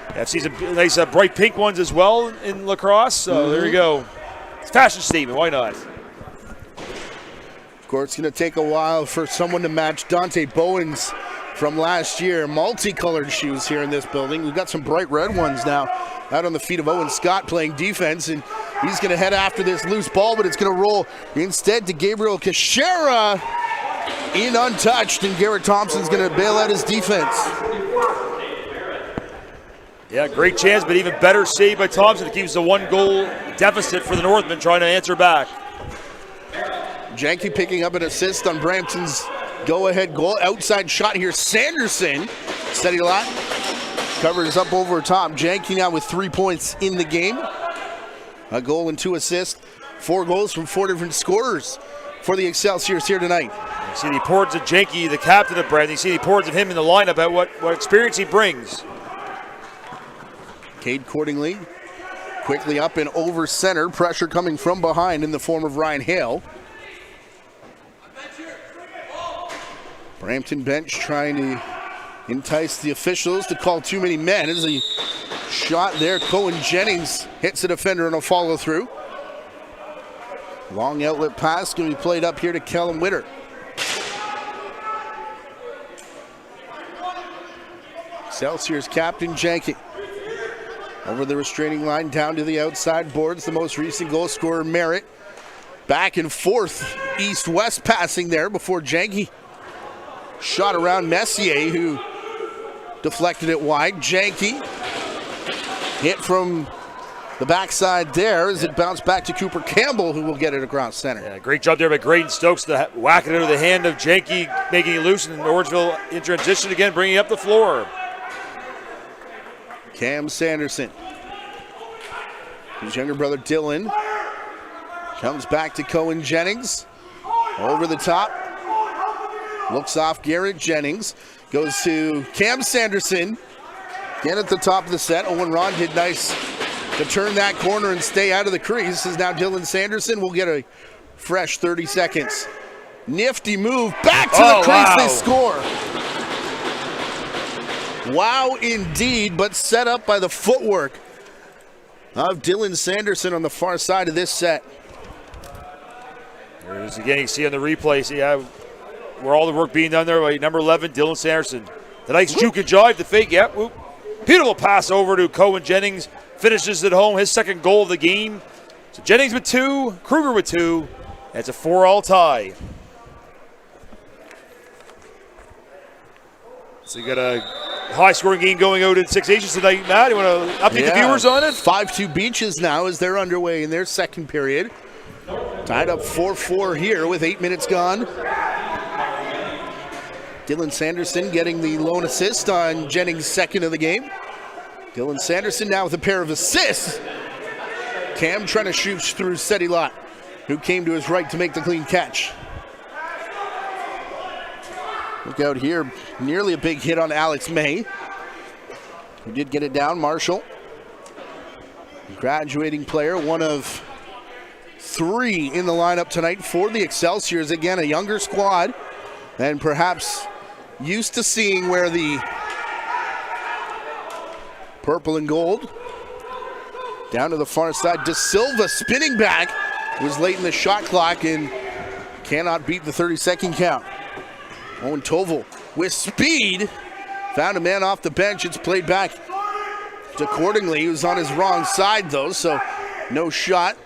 I've seen some nice bright pink ones as well in lacrosse, so there you go. It's a fashion statement, why not?
Of course, it's going to take a while for someone to match Dante Bowen's from last year. Multicolored shoes here in this building. We've got some bright red ones now out on the feet of Owen Scott playing defense, and he's going to head after this loose ball, but it's going to roll instead to Gabriel Kashera in untouched, and Garrett Thompson's going to bail out his defense.
Yeah, great chance, but even better save by Thompson. It keeps the 1-goal deficit for the Northmen trying to answer back.
Janke picking up an assist on Brampton's go-ahead goal. Outside shot here. Sanderson, steady lot, covers up over top. Janke now with 3 points in the game. A goal and 2 assists. 4 goals from 4 different scorers for the Excelsiors here tonight.
You see the importance of Janke, the captain of Brampton. You see the importance of him in the lineup, about what experience he brings.
Cade Cordingley quickly up and over center. Pressure coming from behind in the form of Ryan Hale. Brampton bench trying to entice the officials to call too many men. As a shot there, Cohen Jennings hits the defender and a follow through. Long outlet pass going to be played up here to Kellen Witter. Excelsiors captain Janke over the restraining line down to the outside boards. The most recent goal scorer Merritt. Back and forth east-west passing there before Janke shot around Messier, who deflected it wide. Janke hit from the backside there as it bounced back to Cooper Campbell, who will get it across center.
Yeah, great job there by Graydon Stokes to whack it into the hand of Janke, making it loose, and Orangeville in transition again, bringing up the floor.
Cam Sanderson. His younger brother Dylan comes back to Cohen Jennings. Over the top. Looks off Garrett Jennings. Goes to Cam Sanderson. Again at the top of the set. Owen Ron did nice to turn that corner and stay out of the crease. As now Dylan Sanderson will get a fresh 30 seconds. Nifty move. Back to the crease.
Wow.
They score. Wow, indeed, but set up by the footwork of Dylan Sanderson on the far side of this set.
There it is again. You see on the replay, see where all the work being done there by number 11, Dylan Sanderson. The nice juke and jive, the fake, yep. Whoop. Beautiful pass over to Cohen Jennings. Finishes at home, his second goal of the game. So Jennings with 2, Kruger with 2. It's a 4-all tie. So you got a high-scoring game going out in 6H's tonight, Matt. You want to update the viewers on it?
5-2 Beaches now as they're underway in their second period. Tied up 4-4 here with 8 minutes gone. Dylan Sanderson getting the lone assist on Jennings' second of the game. Dylan Sanderson now with a pair of assists. Cam trying to shoot through Seti Lott, who came to his right to make the clean catch. Look out here, nearly a big hit on Alex May, who did get it down. Marshall, graduating player, one of 3 in the lineup tonight for the Excelsiors. Again, a younger squad, and perhaps used to seeing where the purple and gold. Down to the far side, De Silva spinning back, was late in the shot clock and cannot beat the 30-second count. Owen Toval with speed, found a man off the bench. It's played back accordingly. He was on his wrong side though, so no shot.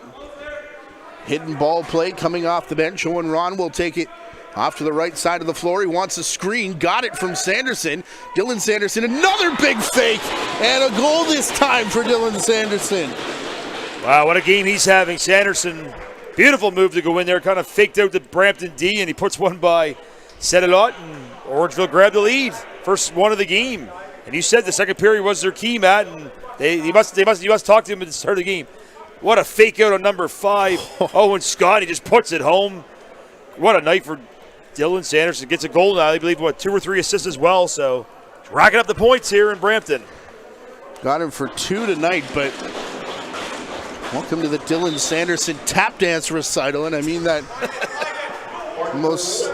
Hidden ball play coming off the bench. Owen Ron will take it off to the right side of the floor. He wants a screen, got it from Sanderson. Dylan Sanderson, another big fake, and a goal this time for Dylan Sanderson.
Wow, what a game he's having. Sanderson, beautiful move to go in there, kind of faked out the Brampton D, and he puts one by Seti Lott, and Orangeville grabbed the lead. First one of the game. And you said the second period was their key, Matt, and you must talk to him at the start of the game. What a fake out on number 5. Owen Scott, he just puts it home. What a night for Dylan Sanderson. Gets a goal now. I believe, 2 or 3 assists as well. So racking up the points here in Brampton.
Got him for 2 tonight, but welcome to the Dylan Sanderson tap dance recital. And I mean that most,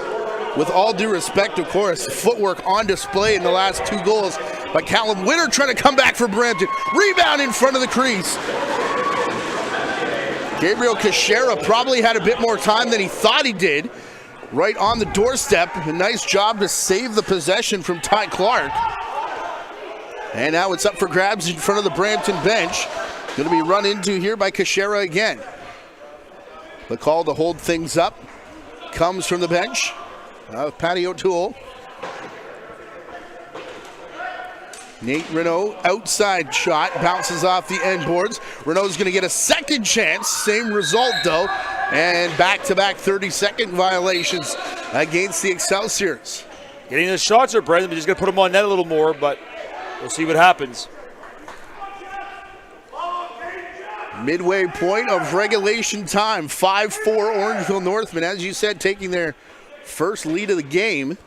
with all due respect, of course, footwork on display in the last 2 goals by Callum Winter, trying to come back for Brampton. Rebound in front of the crease. Gabriel Cachera probably had a bit more time than he thought he did. Right on the doorstep. A nice job to save the possession from Ty Clark. And now it's up for grabs in front of the Brampton bench. Going to be run into here by Cachera again. The call to hold things up comes from the bench of Patty O'Toole. Nate Renault, outside shot, bounces off the end boards. Renault's going to get a second chance. Same result, though. And back-to-back 30-second violations against the Excelsiors.
Getting the shots are Brendan, but he's going to put them on net a little more, but we'll see what happens.
Midway point of regulation time. 5-4 Orangeville Northmen, as you said, taking their first lead of the game.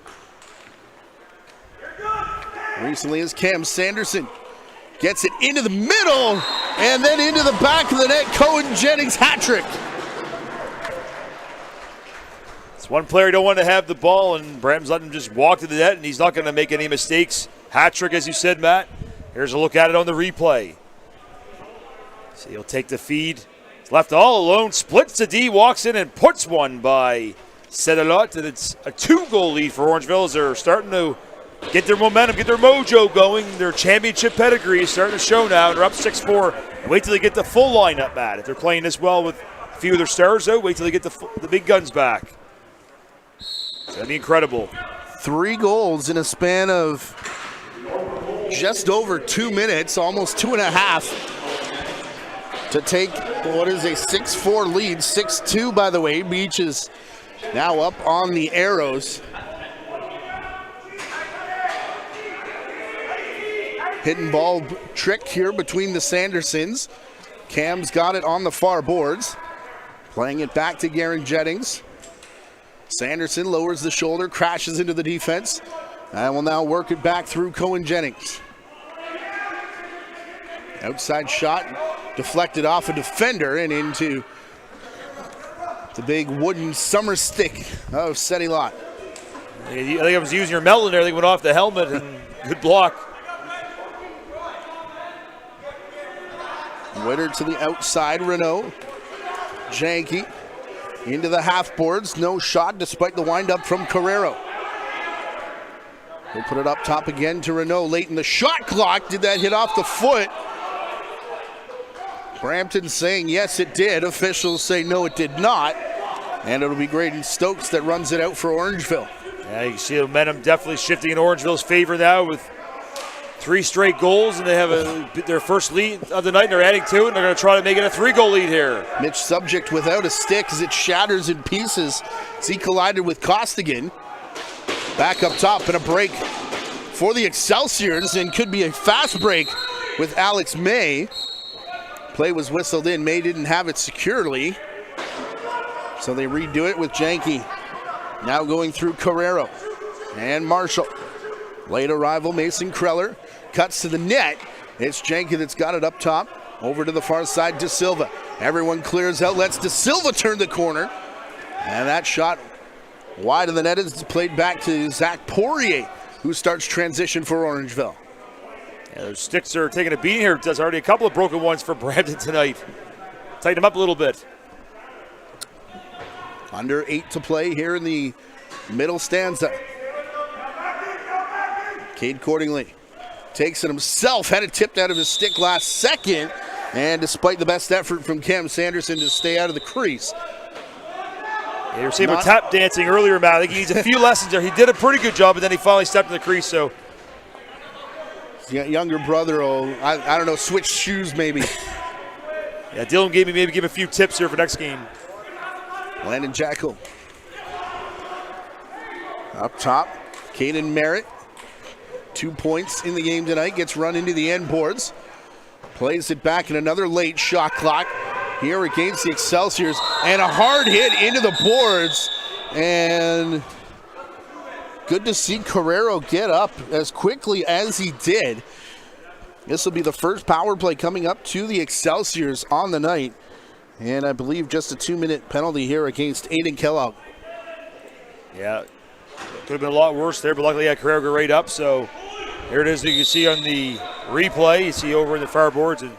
Recently is Cam Sanderson. Gets it into the middle and then into the back of the net. Cohen Jennings hat trick.
It's one player don't want to have the ball, and Brampton's letting him just walk to the net, and he's not going to make any mistakes. Hat trick, as you said, Matt. Here's a look at it on the replay. So he'll take the feed. He's left all alone, splits the D, walks in and puts one by Seti Lott, and it's a 2-goal lead for Orangeville as they're starting to get their momentum, get their mojo going. Their championship pedigree is starting to show now. They're up 6-4. Wait till they get the full lineup, Matt. If they're playing this well with a few of their stars out, wait till they get the big guns back. That'd be incredible.
3 goals in a span of just over 2 minutes, almost 2.5. to take what is a 6-4 lead. 6-2, by the way. Beach is now up on the arrows. Hidden ball trick here between the Sandersons. Cam's got it on the far boards. Playing it back to Garen Jennings. Sanderson lowers the shoulder, crashes into the defense, and will now work it back through Cohen Jennings. Outside shot deflected off a defender and into the big wooden summer stick of Seti Lot.
I think I was using your melon there. They went off the helmet, and good block.
Witter to the outside, Renault. Janke into the half boards. No shot despite the windup from Carrero. He'll put it up top again to Renault late in the shot clock. Did that hit off the foot? Brampton saying yes, it did. Officials say no, it did not. And it'll be Graydon Stokes that runs it out for Orangeville.
Yeah, you can see the momentum definitely shifting in Orangeville's favor now with 3 straight goals, and they have their first lead of the night, and they're adding to it, and they're going to try to make it a 3-goal lead here.
Mitch Subject without a stick as it shatters in pieces as he collided with Costigan. Back up top and a break for the Excelsiors, and could be a fast break with Alex May. Play was whistled in. May didn't have it securely, so they redo it with Janke. Now going through Carrero and Marshall. Late arrival Mason Kreller cuts to the net. It's Janke that's got it up top. Over to the far side, De Silva. Everyone clears out, lets De Silva turn the corner. And that shot wide of the net is played back to Zach Poirier, who starts transition for Orangeville.
Yeah, those sticks are taking a beating here. There's already a couple of broken ones for Brampton tonight. Tighten them up a little bit.
Under 8 to play here in the middle stanza. Cade Cordingley takes it himself, had it tipped out of his stick last second, and despite the best effort from Cam Sanderson to stay out of the crease.
Yeah, you were seeing him tap dancing earlier, Matt. I think he needs a few lessons there. He did a pretty good job, but then he finally stepped in the crease. So,
younger brother, I don't know, switch shoes maybe.
Yeah, Dylan gave him a few tips here for next game.
Landon Jackal. Up top, Caden Merritt. 2 points in the game tonight, gets run into the end boards. Plays it back in another late shot clock here against the Excelsiors. And a hard hit into the boards. And good to see Carrero get up as quickly as he did. This will be the first power play coming up to the Excelsiors on the night. And I believe just a 2-minute penalty here against Aiden Kellogg.
Yeah, could have been a lot worse there, but luckily Carrero got right up. So here it is. You can see on the replay, you see over in the far boards, and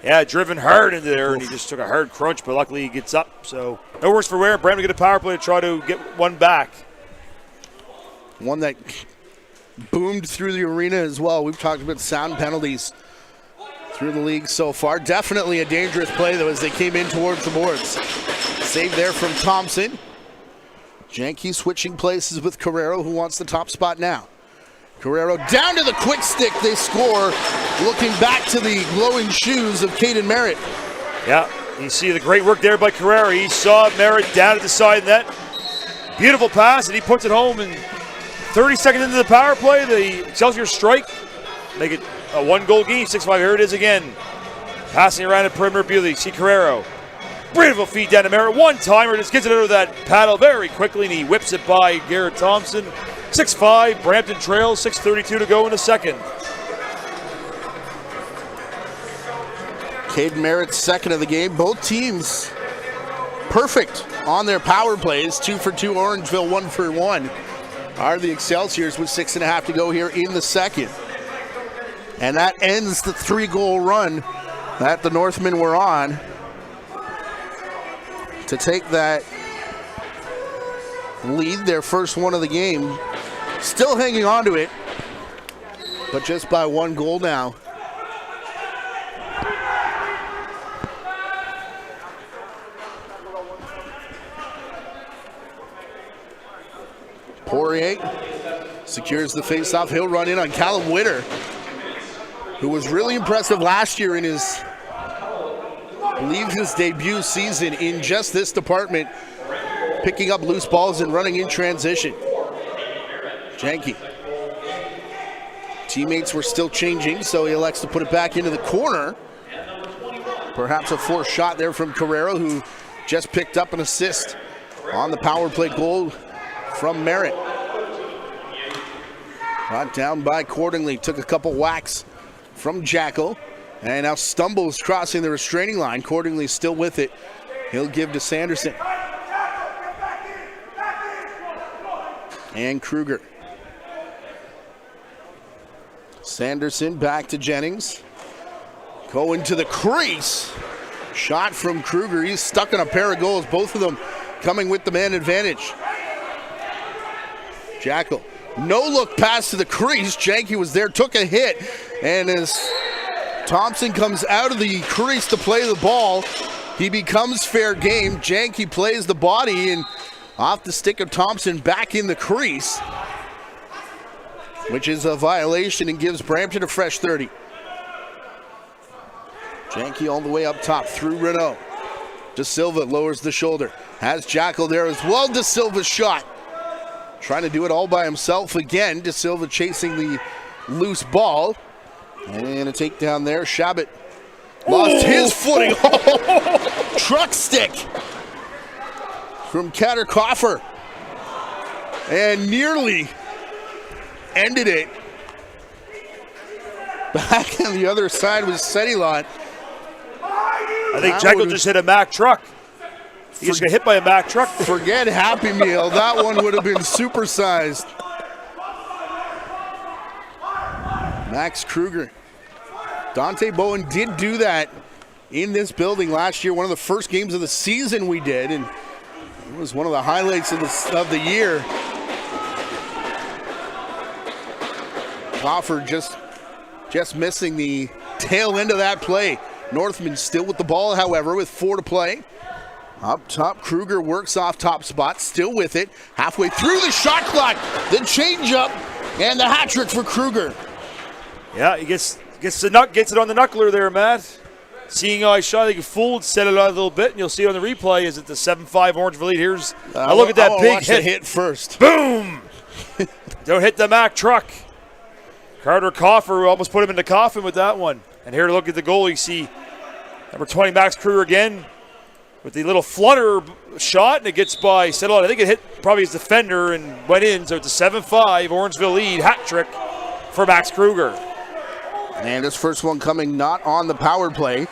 yeah, driven hard into there, and he just took a hard crunch, but luckily he gets up. So no worse for wear. Brampton get a power play to try to get one back.
One that boomed through the arena as well. We've talked about sound penalties through the league so far. Definitely a dangerous play, though, as they came in towards the boards. Save there from Thompson. Janke switching places with Carrero, who wants the top spot now. Carrero down to the quick stick. They score. Looking back to the glowing shoes of Caden Merritt.
Yeah, you see the great work there by Carrero. He saw Merritt down at the side net. Beautiful pass, and he puts it home. And 30 seconds into the power play, the Excelsiors strike. Make it a 1-goal game, 6-5. Here it is again. Passing around the perimeter, beauty. See Carrero. Beautiful feed down to Merritt. One-timer, just gets it out of that paddle very quickly, and he whips it by Garrett Thompson. 6-5, Brampton trails, 6:32 to go in the second.
Caden Merritt's second of the game. Both teams perfect on their power plays. 2 for 2, Orangeville 1 for 1. Are the Excelsiors with 6.5 to go here in the second. And that ends the 3-goal run that the Northmen were on to take that lead, their first one of the game. Still hanging on to it, but just by 1 goal now. Poirier secures the faceoff. He'll run in on Callum Witter, who was really impressive last year in his believe his debut season in just this department, picking up loose balls and running in transition. Janke. Teammates were still changing, so he elects to put it back into the corner. Perhaps a forced shot there from Carrero, who just picked up an assist on the power play goal from Merritt. Brought down by Cordingley, took a couple whacks from Jackal, and now stumbles crossing the restraining line. Cordingley still with it. He'll give to Sanderson. And Kruger. Sanderson back to Jennings. Going to the crease. Shot from Kruger. He's stuck in a pair of goals, both of them coming with the man advantage. Jackal. No look pass to the crease. Janke was there, took a hit. And as Thompson comes out of the crease to play the ball, he becomes fair game. Janke plays the body and off the stick of Thompson back in the crease, which is a violation and gives Brampton a fresh 30. Janke all the way up top through Renault. De Silva lowers the shoulder. Has Jackal there as well. De Silva's shot. Trying to do it all by himself again. De Silva chasing the loose ball. And a takedown there. Shabbat lost his footing. Truck stick from Kader Coffer. And nearly ended it. Back on the other side was Settilot.
I think Jackal just hit a Mack truck. He just got hit by a Mack truck.
Forget Happy Meal. That one would have been supersized. Max Kruger. Dante Bowen did do that in this building last year. One of the first games of the season we did, and it was one of the highlights of the year. Coffer just missing the tail end of that play. Northmen still with the ball, however, with 4 to play. Up top, Kruger works off top spot, still with it. Halfway through the shot clock, the changeup, and the hat trick for Kruger.
Yeah, he gets it on the knuckler there, Matt. Seeing how I shot, he fooled, set it out a little bit, and you'll see it on the replay. Is it the 7-5 Orangeville lead? Here's a look at that big hit.
The hit first.
Boom! Don't hit the Mack truck. Carter Coffer almost put him in the coffin with that one. And here to look at the goal, you see number 20, Max Kruger again with the little flutter shot, and it gets by Settled. I think it hit probably his defender and went in, so it's a 7-5 Orangeville lead, hat trick for Max Kruger.
And this first one coming not on the power play.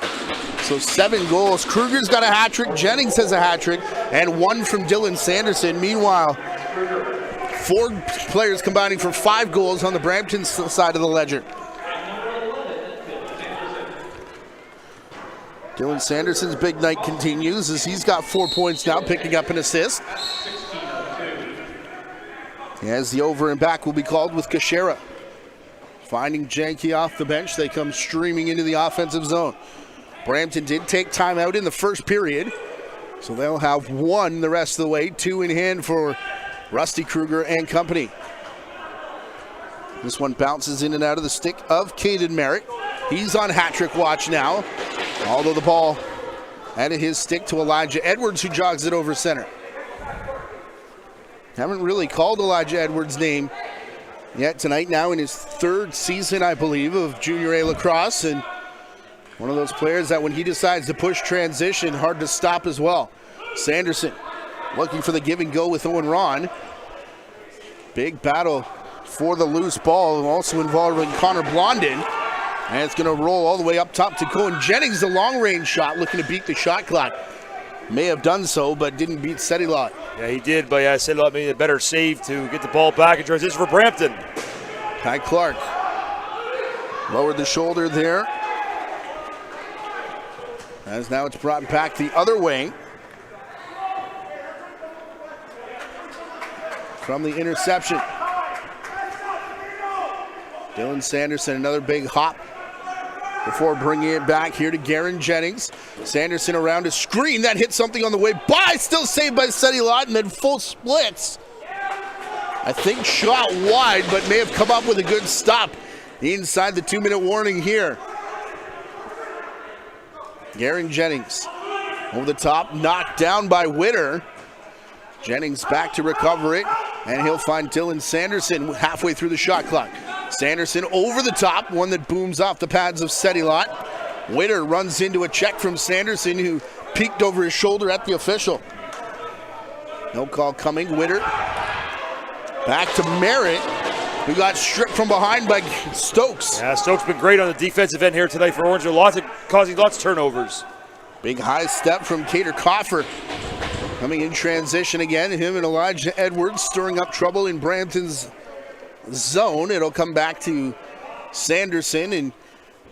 So 7 goals. Kruger's got a hat trick, Jennings has a hat trick, and 1 from Dylan Sanderson. Meanwhile, 4 players combining for 5 goals on the Brampton side of the ledger. Dylan Sanderson's big night continues as he's got 4 points now, picking up an assist. As the over and back will be called with Kashera. Finding Janke off the bench, they come streaming into the offensive zone. Brampton did take time out in the first period, so they'll have 1 the rest of the way, 2 in hand for Rusty Kruger and company. This one bounces in and out of the stick of Caden Merritt. He's on hat trick watch now, although the ball out of his stick to Elijah Edwards, who jogs it over center. Haven't really called Elijah Edwards' name yet tonight, now in his 3rd season, I believe, of Junior A lacrosse, and one of those players that when he decides to push transition, hard to stop as well. Sanderson looking for the give and go with Owen Ron. Big battle for the loose ball, also involving Connor Blondin. And it's going to roll all the way up top to Cohen Jennings, the long-range shot, looking to beat the shot clock. May have done so, but didn't beat Settilot.
Yeah, he did, but yeah, Settilot made a better save to get the ball back in transition for Brampton.
Ty Clark lowered the shoulder there. As now it's brought back the other way. From the interception. Dylan Sanderson, another big hop before bringing it back here to Garen Jennings. Sanderson around a screen that hit something on the way by, still saved by Settilot, and then full splits. I think shot wide, but may have come up with a good stop inside the 2-minute warning here. Garen Jennings over the top, knocked down by Witter. Jennings back to recover it, and he'll find Dylan Sanderson halfway through the shot clock. Sanderson over the top, one that booms off the pads of Sedilot. Witter runs into a check from Sanderson, who peeked over his shoulder at the official. No call coming. Witter back to Merritt, who got stripped from behind by Stokes.
Yeah, Stokes been great on the defensive end here tonight for Orangeville, causing lots of turnovers.
Big high step from Cater Coffer. Coming in transition again, him and Elijah Edwards stirring up trouble in Brampton's zone. It'll come back to Sanderson, and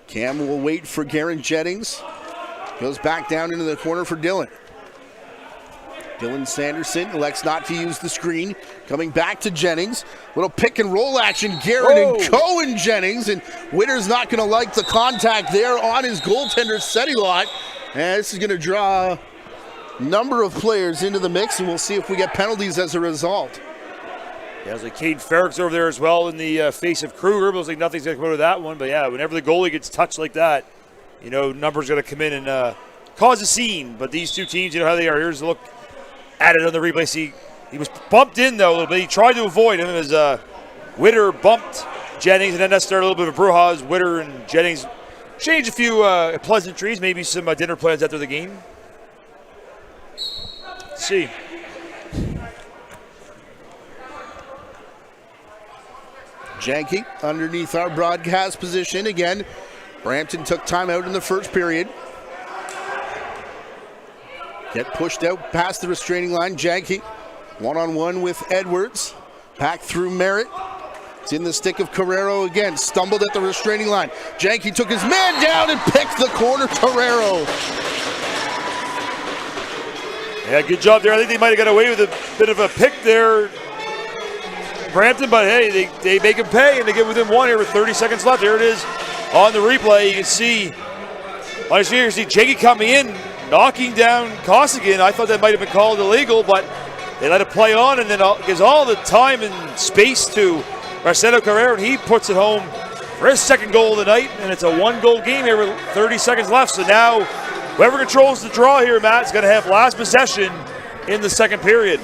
Cam will wait for Garen Jennings. Goes back down into the corner for Dylan. Dylan Sanderson elects not to use the screen. Coming back to Jennings. Little pick and roll action. Garrett and Cohen Jennings. And Witter's not going to like the contact there on his goaltender, Sedilot. And this is going to draw a number of players into the mix, and we'll see if we get penalties as a result.
Yeah, there's like Cade Ferrick's over there as well in the face of Kruger. It looks like nothing's going to come out of that one. But yeah, whenever the goalie gets touched like that, you know, numbers going to come in and cause a scene. But these two teams, you know how they are. Here's a look at it on the replay. See, he was bumped in, though, a little bit. He tried to avoid him as Witter bumped Jennings, and then that started a little bit of a brouhaha as Witter and Jennings changed a few pleasantries, maybe some dinner plans after the game. Let's see.
Janke underneath our broadcast position again. Brampton took time out in the first period. Get pushed out past the restraining line. Janke one-on-one with Edwards. Back through Merritt. It's in the stick of Carrero again. Stumbled at the restraining line. Janke took his man down and picked the corner. Carrero.
Yeah, good job there. I think they might have got away with a bit of a pick there, Brampton, but hey, they make him pay, and they get within one here with 30 seconds left. Here it is on the replay. You can see, honestly, you see Janke coming in, knocking down Costigan. I thought that might have been called illegal, but they let it play on, and then gives all the time and space to Marcelo Carrero, and he puts it home for his second goal of the night, and it's a one-goal game here with 30 seconds left. So now, whoever controls the draw here, Matt, is going to have last possession in the second period.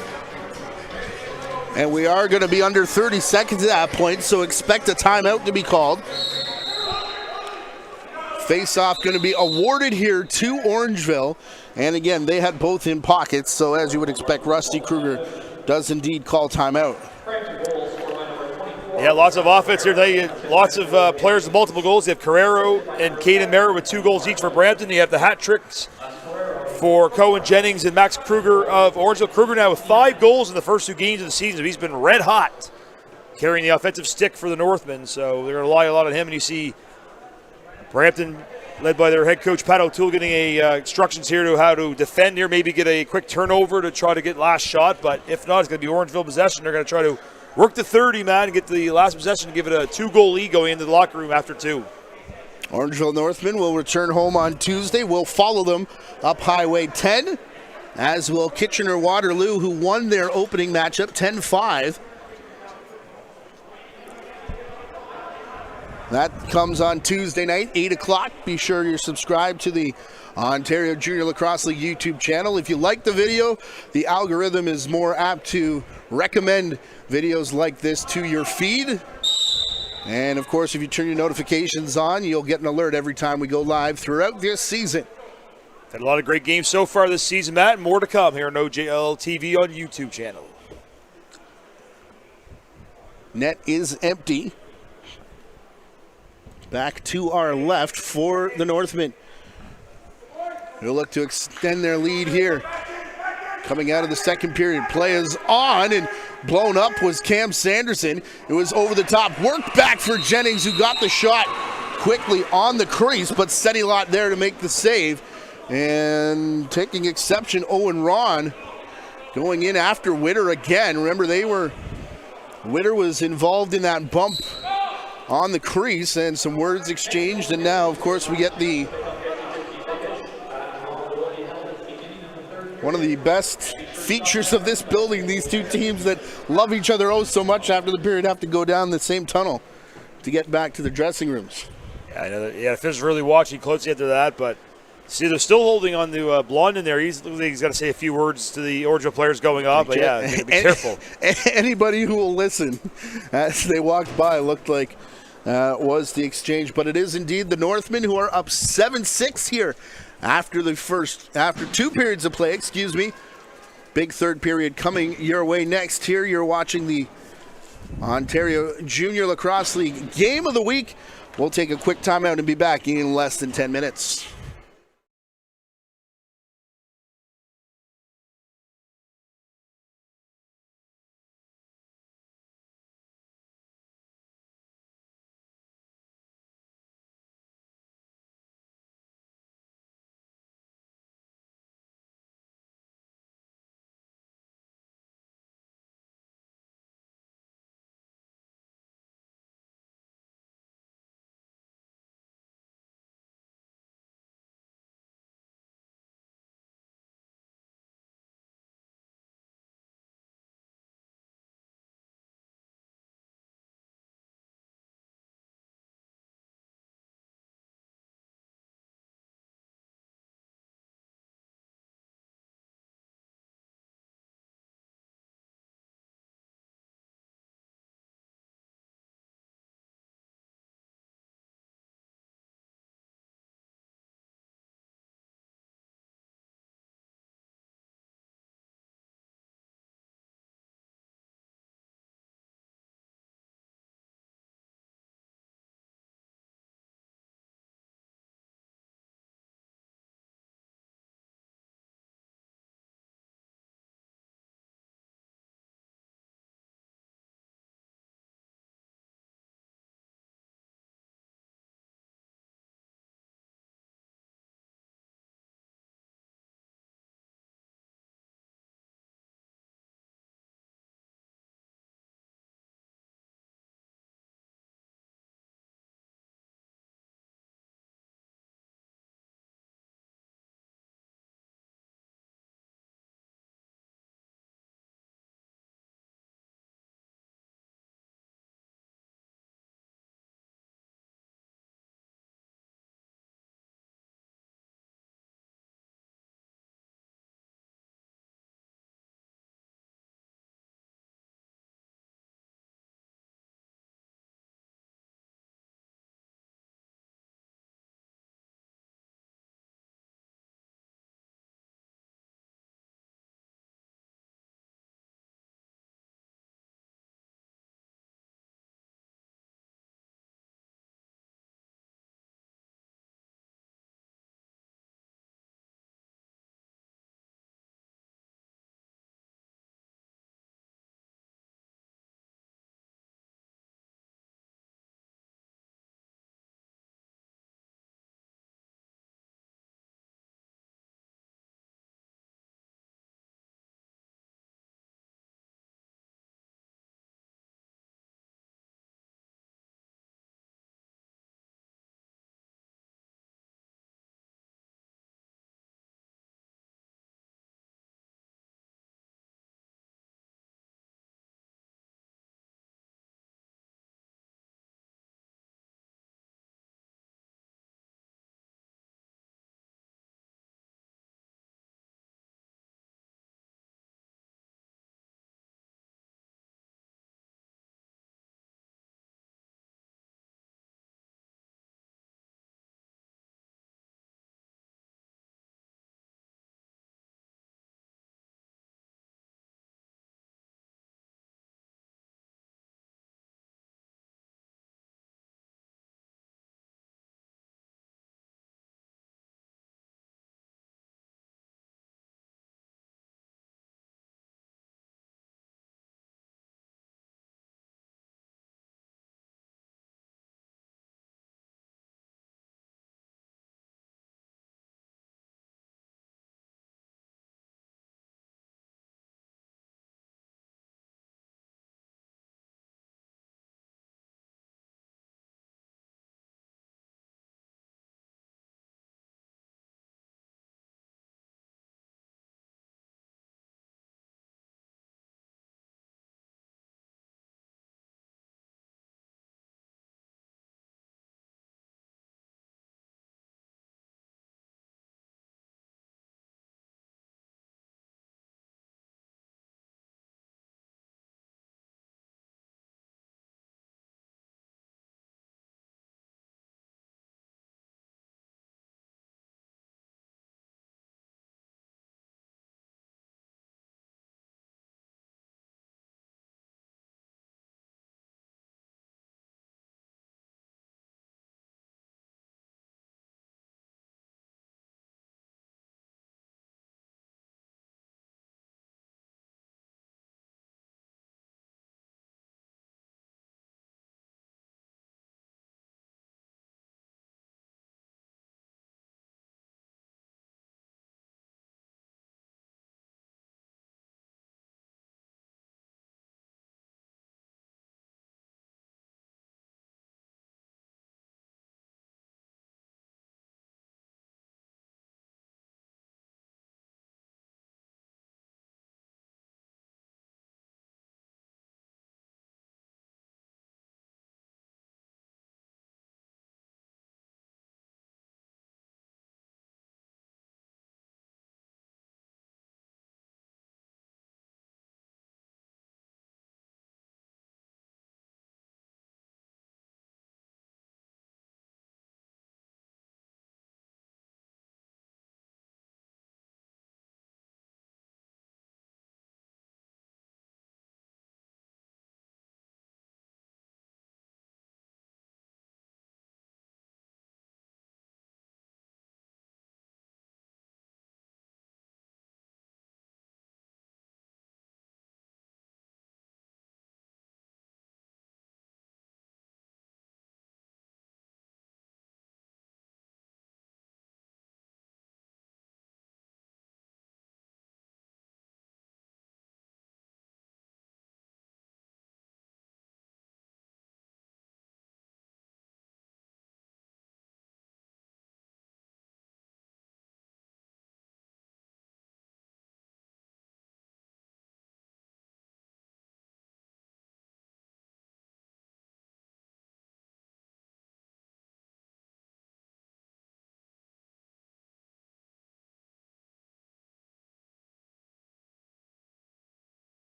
And we are going to be under 30 seconds at that point, so expect a timeout to be called. Face-off going to be awarded here to Orangeville. And again, they had both in pockets, so as you would expect, Rusty Kruger does indeed call timeout.
Yeah, lots of offense here today. Lots of players with multiple goals. You have Carrero and Caden Merritt with 2 goals each for Brampton. You have the hat tricks for Cohen Jennings and Max Kruger of Orangeville. Kruger now with 5 goals in the first 2 games of the season. He's been red hot carrying the offensive stick for the Northmen, so they're going to rely a lot on him. And you see Brampton, led by their head coach Pat O'Toole, getting instructions here to how to defend here, maybe get a quick turnover to try to get last shot. But if not, it's going to be Orangeville possession. They're going to try to work the 30, man, and get the last possession and give it a 2-goal lead going into the locker room after 2.
Orangeville Northmen will return home on Tuesday. We'll follow them up Highway 10, as will Kitchener-Waterloo, who won their opening matchup 10-5. That comes on Tuesday night, 8 o'clock. Be sure you're subscribed to the Ontario Junior Lacrosse League YouTube channel. If you like the video, the algorithm is more apt to recommend videos like this to your feed. And of course, if you turn your notifications on, you'll get an alert every time we go live throughout this season.
Had a lot of great games so far this season, Matt, and more to come here on OJLL TV on YouTube channel.
Net is empty. Back to our left for the Northmen. They'll look to extend their lead here. Coming out of the second period, play is on, and blown up was Cam Sanderson. It was over the top, worked back for Jennings, who got the shot quickly on the crease, but Sedilot there to make the save. And taking exception, Owen Ron going in after Witter again. Remember, Witter was involved in that bump on the crease, and some words exchanged, and now, of course, we get one of the best features of this building. These two teams that love each other oh so much after the period have to go down the same tunnel to get back to the dressing rooms.
Yeah, I know. Yeah, the officials really watching closely after that, but See, they're still holding on to Blondin there. He's got to say a few words to the Orangeville players going up, but yeah, be careful.
Anybody who will listen as they walked by looked like was the exchange, but it is indeed the Northmen who are up 7-6 here after 2 periods of play, Big third period coming your way next. Here you're watching the Ontario Junior Lacrosse League Game of the Week. We'll take a quick timeout and be back in less than 10 minutes.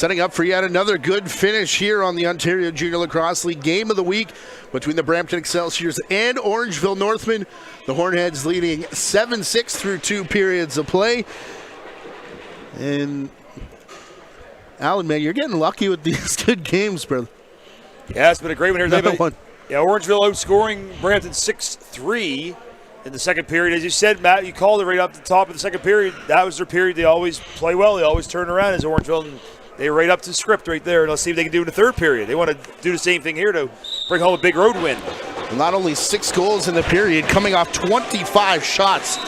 setting up for yet another good finish here on the Ontario Junior Lacrosse League game of the week between the Brampton Excelsiors and Orangeville Northmen. The Hornheads leading 7-6 through 2 periods of play. And Alan, man, you're getting lucky with these good games, brother.
Yeah, it's been a great one here.
Another one.
Yeah, Orangeville outscoring Brampton 6-3 in the second period. As you said, Matt, you called it right up the top of the second period. That was their period. They always play well. They always turn around as Orangeville, and they right up to the script right there. And let's see if they can do it in the third period. They want to do the same thing here to bring home a big road win.
Not only 6 goals in the period, coming off 25 shots.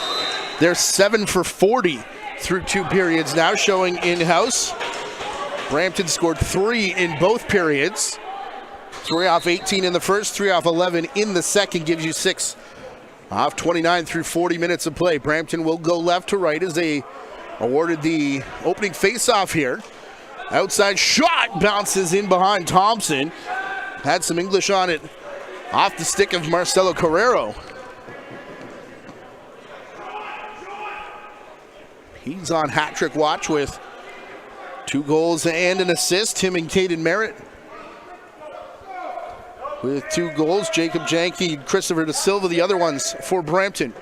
They're 7 for 40 through 2 periods now, showing in-house. Brampton scored 3 in both periods. 3 off 18 in the first, 3 off 11 in the second, gives you 6 off 29 through 40 minutes of play. Brampton will go left to right as they awarded the opening face-off here. Outside shot bounces in behind Thompson. Had some English on it off the stick of Marcelo Carrero. He's on hat-trick watch with 2 goals and an assist. Him and Caden Merritt with 2 goals. Jacob Janke, Christopher Da Silva, the other ones for Brampton.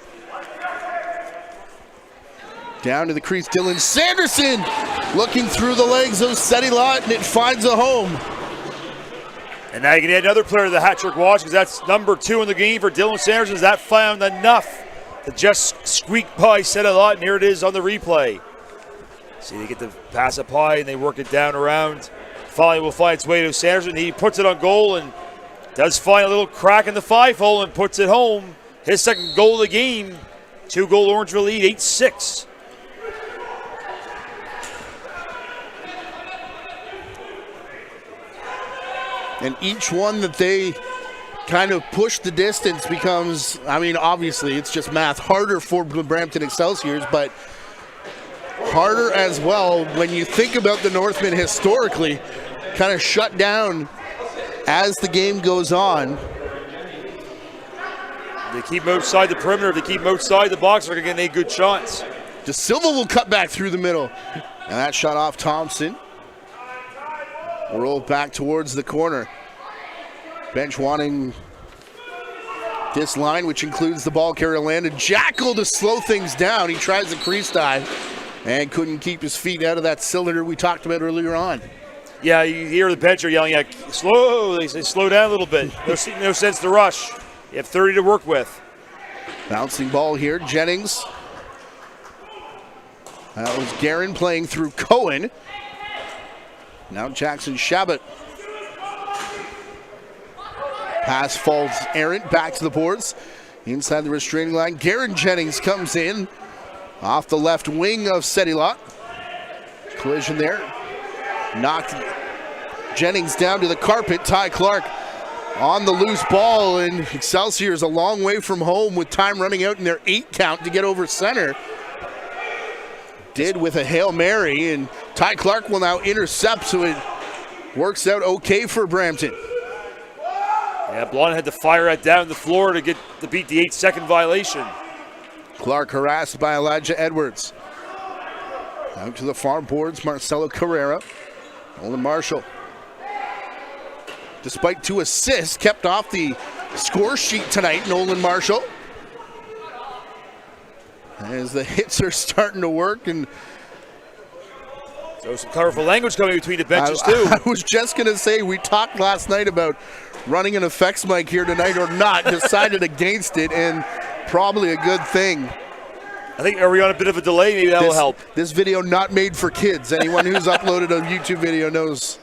Down to the crease, Dylan Sanderson looking through the legs of Seti Lott, and it finds a home.
And now you can add another player to the hat-trick watch because that's number 2 in the game for Dylan Sanderson. That found enough to just squeak by Seti Lott, and here it is on the replay. See, they get the pass up high and they work it down around. Finally will find its way to Sanderson. He puts it on goal and does find a little crack in the 5-hole and puts it home. His second goal of the game. 2-goal Orangeville lead, 8-6.
And each one that they kind of push the distance becomes, I mean, obviously it's just math, harder for the Brampton Excelsiors, but harder as well when you think about the Northmen historically kind of shut down as the game goes on.
They keep them outside the perimeter. If they keep them outside the box, they're going to get good shots.
Da Silva will cut back through the middle. And that shot off Thompson. Roll back towards the corner. Bench wanting this line, which includes the ball carrier Landon Jackal to slow things down. He tries the crease dive and couldn't keep his feet out of that cylinder we talked about earlier on.
Yeah, you hear the bench are yelling at slow. They say slow down a little bit. No sense to rush. You have 30 to work with.
Bouncing ball here, Jennings. That was Guerin playing through Cohen. Now Jackson Shabbat. Pass falls errant, back to the boards. Inside the restraining line, Guerin Jennings comes in off the left wing of Seti Lott. Collision there. Knocked Jennings down to the carpet. Ty Clark on the loose ball, and Excelsior is a long way from home with time running out in their 8 count to get over center. Did with a Hail Mary, and Ty Clark will now intercept, so it works out okay for Brampton.
Yeah, Blonde had to fire it down the floor to beat the 8-second violation.
Clark harassed by Elijah Edwards. Out to the far boards, Marcelo Carrera. Nolan Marshall, despite 2 assists, kept off the score sheet tonight. Nolan Marshall, as the hits are starting to work, and
so some colorful language coming between the benches too.
I was just going to say, we talked last night about running an effects mic here tonight or not. Decided against it, and probably a good thing.
I think, are we on a bit of a delay? Maybe that will help.
This video not made for kids. Anyone who's uploaded a YouTube video knows.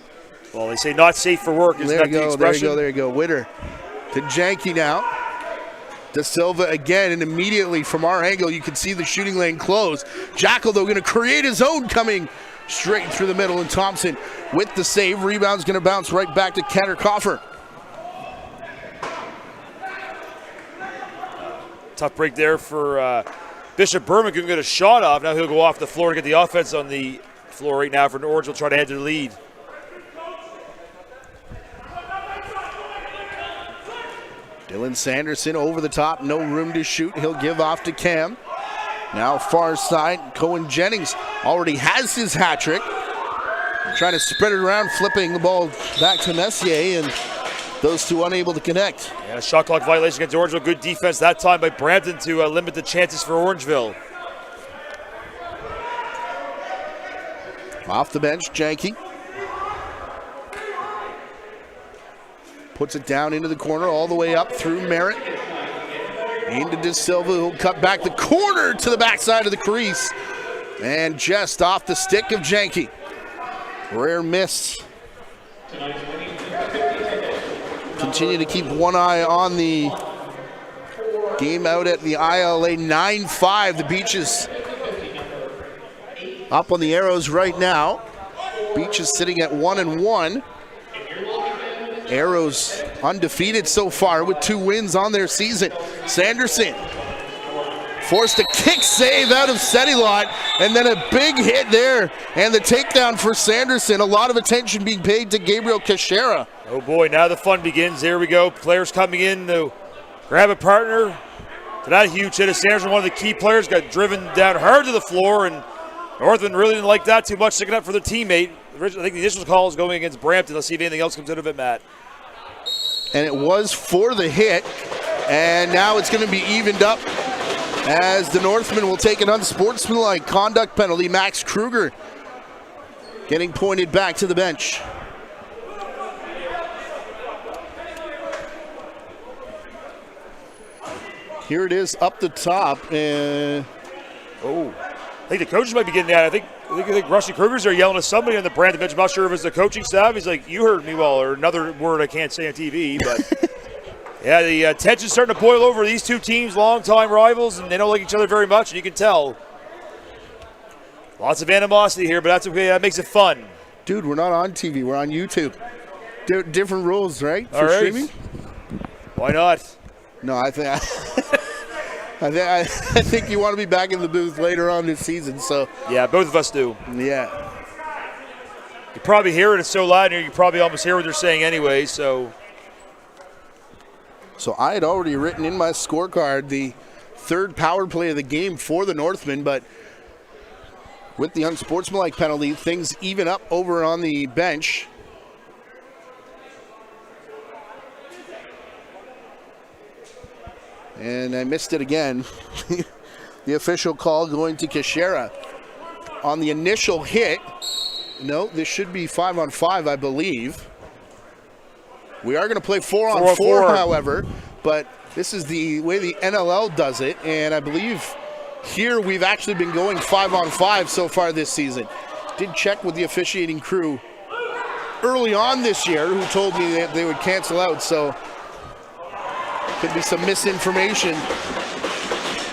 Well, they say not safe for work. Isn't that the expression?
There you go. Winner to Janke now. Da Silva again, and immediately from our angle, you can see the shooting lane close. Jackal, though, going to create his own coming straight through the middle, and Thompson with the save. Rebound's going to bounce right back to Kenner Coffer.
Tough break there for Bishop Berman. Couldn't get a shot off. Now he'll go off the floor to get the offense on the floor right now for Orangeville. Will try to head to the lead.
Dylan Sanderson over the top, no room to shoot. He'll give off to Cam. Now far side, Cohen Jennings already has his hat trick. trying to spread it around, flipping the ball back to Messier, and those two unable to connect.
And a shot clock violation against Orangeville. Good defense that time by Brampton to limit the chances for Orangeville.
Off the bench, Janke. Puts it down into the corner, all the way up through Merritt. Into De Silva, who'll cut back the corner to the backside of the crease. And just off the stick of Janke. Rare miss. Continue to keep one eye on the game out at the ILA 9-5. The Beaches up on the arrows right now. Beaches sitting at 1-1. Arrows undefeated so far with 2 wins on their season. Sanderson forced a kick save out of Settilot, and then a big hit there, and the takedown for Sanderson. A lot of attention being paid to Gabriel Cachera.
Oh boy, now the fun begins. There we go. Players coming in to grab a partner. To that huge hit of Sanderson, one of the key players, got driven down hard to the floor, and Northmen really didn't like that too much, sticking up for their teammate. I think the initial call is going against Brampton. Let's see if anything else comes out of it, Matt.
And it was for the hit, and now it's going to be evened up as the Northmen will take an unsportsmanlike conduct penalty. Max Kruger getting pointed back to the bench. Here it is up the top, and
I think the coaches might be getting that. I think Rusty Kruger's there yelling at somebody on the Brampton bench. I'm not sure if it's the coaching staff. He's like, "You heard me well," or another word I can't say on TV. But yeah, the tension's starting to boil over. These two teams, long-time rivals, and they don't like each other very much, and you can tell. Lots of animosity here, but that's okay. That makes it fun.
Dude, we're not on TV. We're on YouTube. Different rules, right?
For
streaming?
Why not?
No, I think I think you want to be back in the booth later on this season. So
yeah, both of us do.
Yeah.
You probably hear it. It's so loud here. You probably almost hear what they're saying anyway. So
I had already written in my scorecard the third power play of the game for the Northmen, but with the unsportsmanlike penalty, things even up over on the bench. And I missed it again. The official call going to Cachera on the initial hit. No, this should be 5-on-5, I believe. We are going to play 4-on-4, however, but this is the way the NLL does it, and I believe here we've actually been going 5-on-5 so far this season. Did check with the officiating crew early on this year, who told me that they would cancel out, so could be some misinformation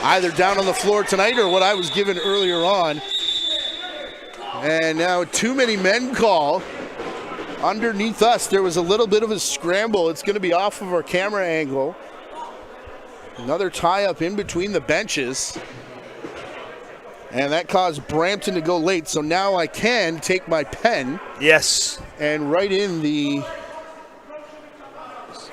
either down on the floor tonight or what I was given earlier on. And now too many men call. Underneath us, there was a little bit of a scramble. It's going to be off of our camera angle. Another tie-up in between the benches. And that caused Brampton to go late. So now I can take my pen.
Yes.
And write in the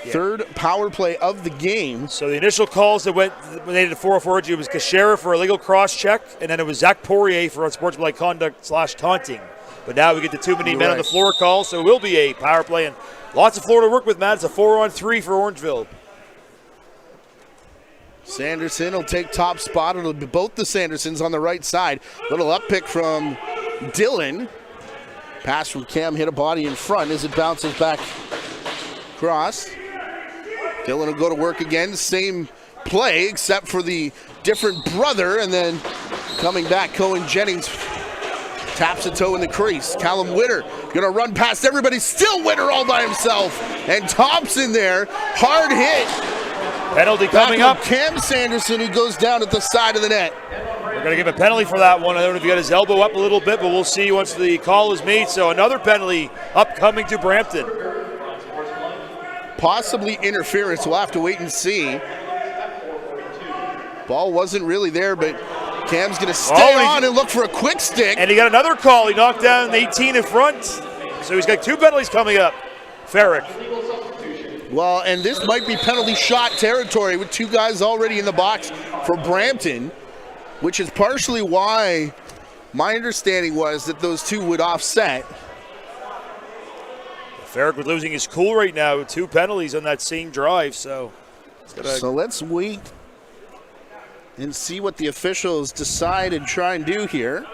third power play of the game.
So the initial calls that went when they did a 4-4, it was Cachera for a legal cross check, and then it was Zach Poirier for unsportsmanlike conduct / taunting. But now we get the too many men on the floor call, so it will be a power play, and lots of floor to work with, Matt. It's a 4-on-3 for Orangeville.
Sanderson will take top spot. It'll be both the Sandersons on the right side. Little up pick from Dylan. Pass from Cam, hit a body in front as it bounces back across. Dylan will go to work again. Same play except for the different brother. And then coming back, Cohen Jennings taps a toe in the crease. Callum Witter going to run past everybody. Still Witter all by himself. And Thompson there. Hard hit.
Penalty coming up.
Cam Sanderson, who goes down at the side of the net.
We're going to give a penalty for that one. I don't know if he got his elbow up a little bit, but we'll see once the call is made. So another penalty upcoming to Brampton.
Possibly interference. We'll have to wait and see. Ball wasn't really there, but Cam's going to stay on and look for a quick stick.
And he got another call. He knocked down the 18 in front. So he's got 2 penalties coming up. Ferrick.
Well, and this might be penalty shot territory with 2 guys already in the box for Brampton, which is partially why my understanding was that those 2 would offset.
Ferrick was losing his cool right now with 2 penalties on that same drive. So
let's wait and see what the officials decide and try and do here.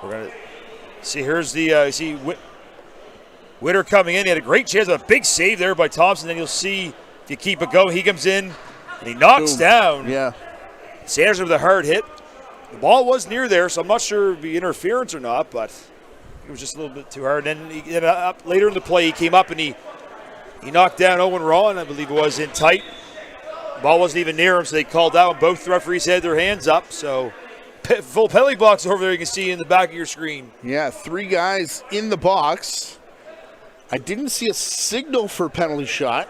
We're going to see. Here's the Witter coming in. He had a great chance of a big save there by Thompson. Then you'll see if you keep it going. He comes in and he knocks down.
Yeah.
Sanders with a hard hit. The ball was near there, so I'm not sure if it be interference or not, but it was just a little bit too hard. And then later in the play, he came up and he knocked down Owen Rawn, I believe it was, in tight. The ball wasn't even near him, so they called that one. Both referees had their hands up, so full penalty box over there you can see in the back of your screen.
Yeah, 3 guys in the box. I didn't see a signal for penalty shot.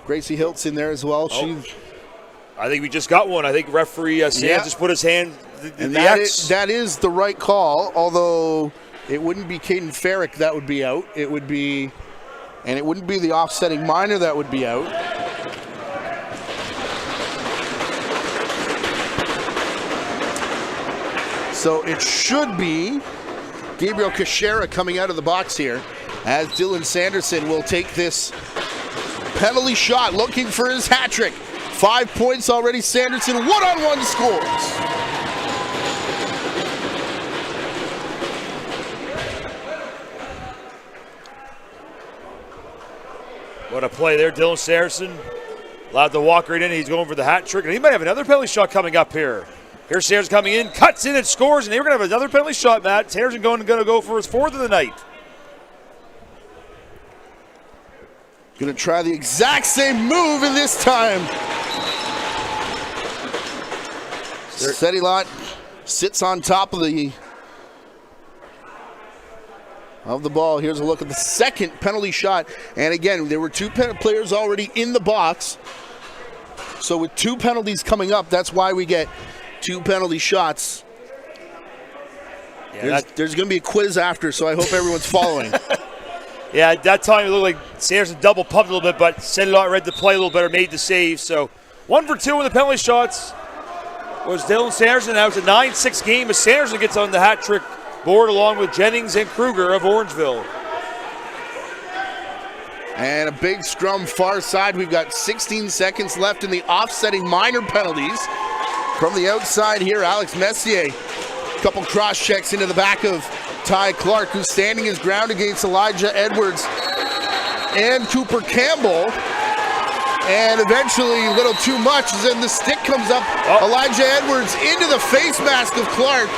Gracie Hilt's in there as well.
I think we just got one. I think referee Sam just put his hand.
That is the right call, although it wouldn't be Caden Ferrick that would be out. It wouldn't be the offsetting minor that would be out. So it should be Gabriel Kashera coming out of the box here as Dylan Sanderson will take this penalty shot, looking for his hat trick. 5 points already. Sanderson one-on-one scores.
What a play there. Dylan Sanderson allowed to walk right in. He's going for the hat trick. And he might have another penalty shot coming up here. Here's Sanderson coming in, cuts in and scores. And they were going to have another penalty shot, Matt. Sanderson going to go for his 4th of the night.
Going to try the exact same move in this time. Sedilot sits on top of the ball. Here's a look at the second penalty shot. And again, there were 2 players already in the box. So with 2 penalties coming up, that's why we get 2 penalty shots.
Yeah,
there's going to be a quiz after, so I hope everyone's following.
Yeah, at that time it looked like Sanderson double pumped a little bit, but Sedilot read the play a little better, made the save. So 1 for 2 in the penalty shots was Dylan Sanderson. Now it's a 9-6 game as Sanderson gets on the hat trick board along with Jennings and Kruger of Orangeville.
And a big scrum far side. We've got 16 seconds left in the offsetting minor penalties. From the outside here, Alex Messier. A couple cross checks into the back of Ty Clark, who's standing his ground against Elijah Edwards and Cooper Campbell. And eventually, a little too much, as then the stick comes up. Elijah Edwards into the face mask of Clark,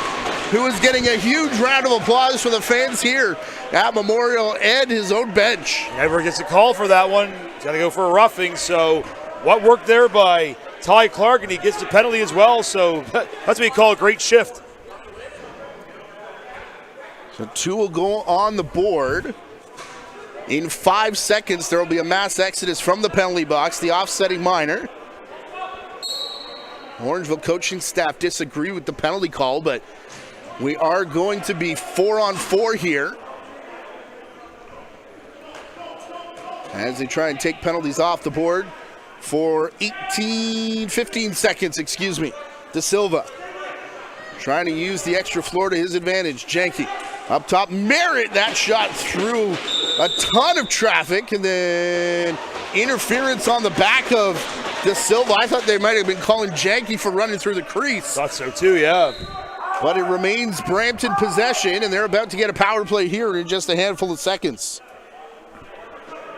who is getting a huge round of applause from the fans here at Memorial and his own bench.
Edwards gets a call for that one. He's got to go for a roughing. So what worked there by Ty Clark, and he gets the penalty as well. So that's what you call a great shift.
So 2 will go on the board. In 5 seconds, there will be a mass exodus from the penalty box, the offsetting minor. Orangeville coaching staff disagree with the penalty call, but we are going to be 4-on-4 here as they try and take penalties off the board for 15 seconds, De Silva trying to use the extra floor to his advantage. Janke up top, Merritt, that shot through a ton of traffic, and then interference on the back of De Silva. I thought they might have been calling Janke for running through the crease.
Thought so too, yeah.
But it remains Brampton possession, and they're about to get a power play here in just a handful of seconds.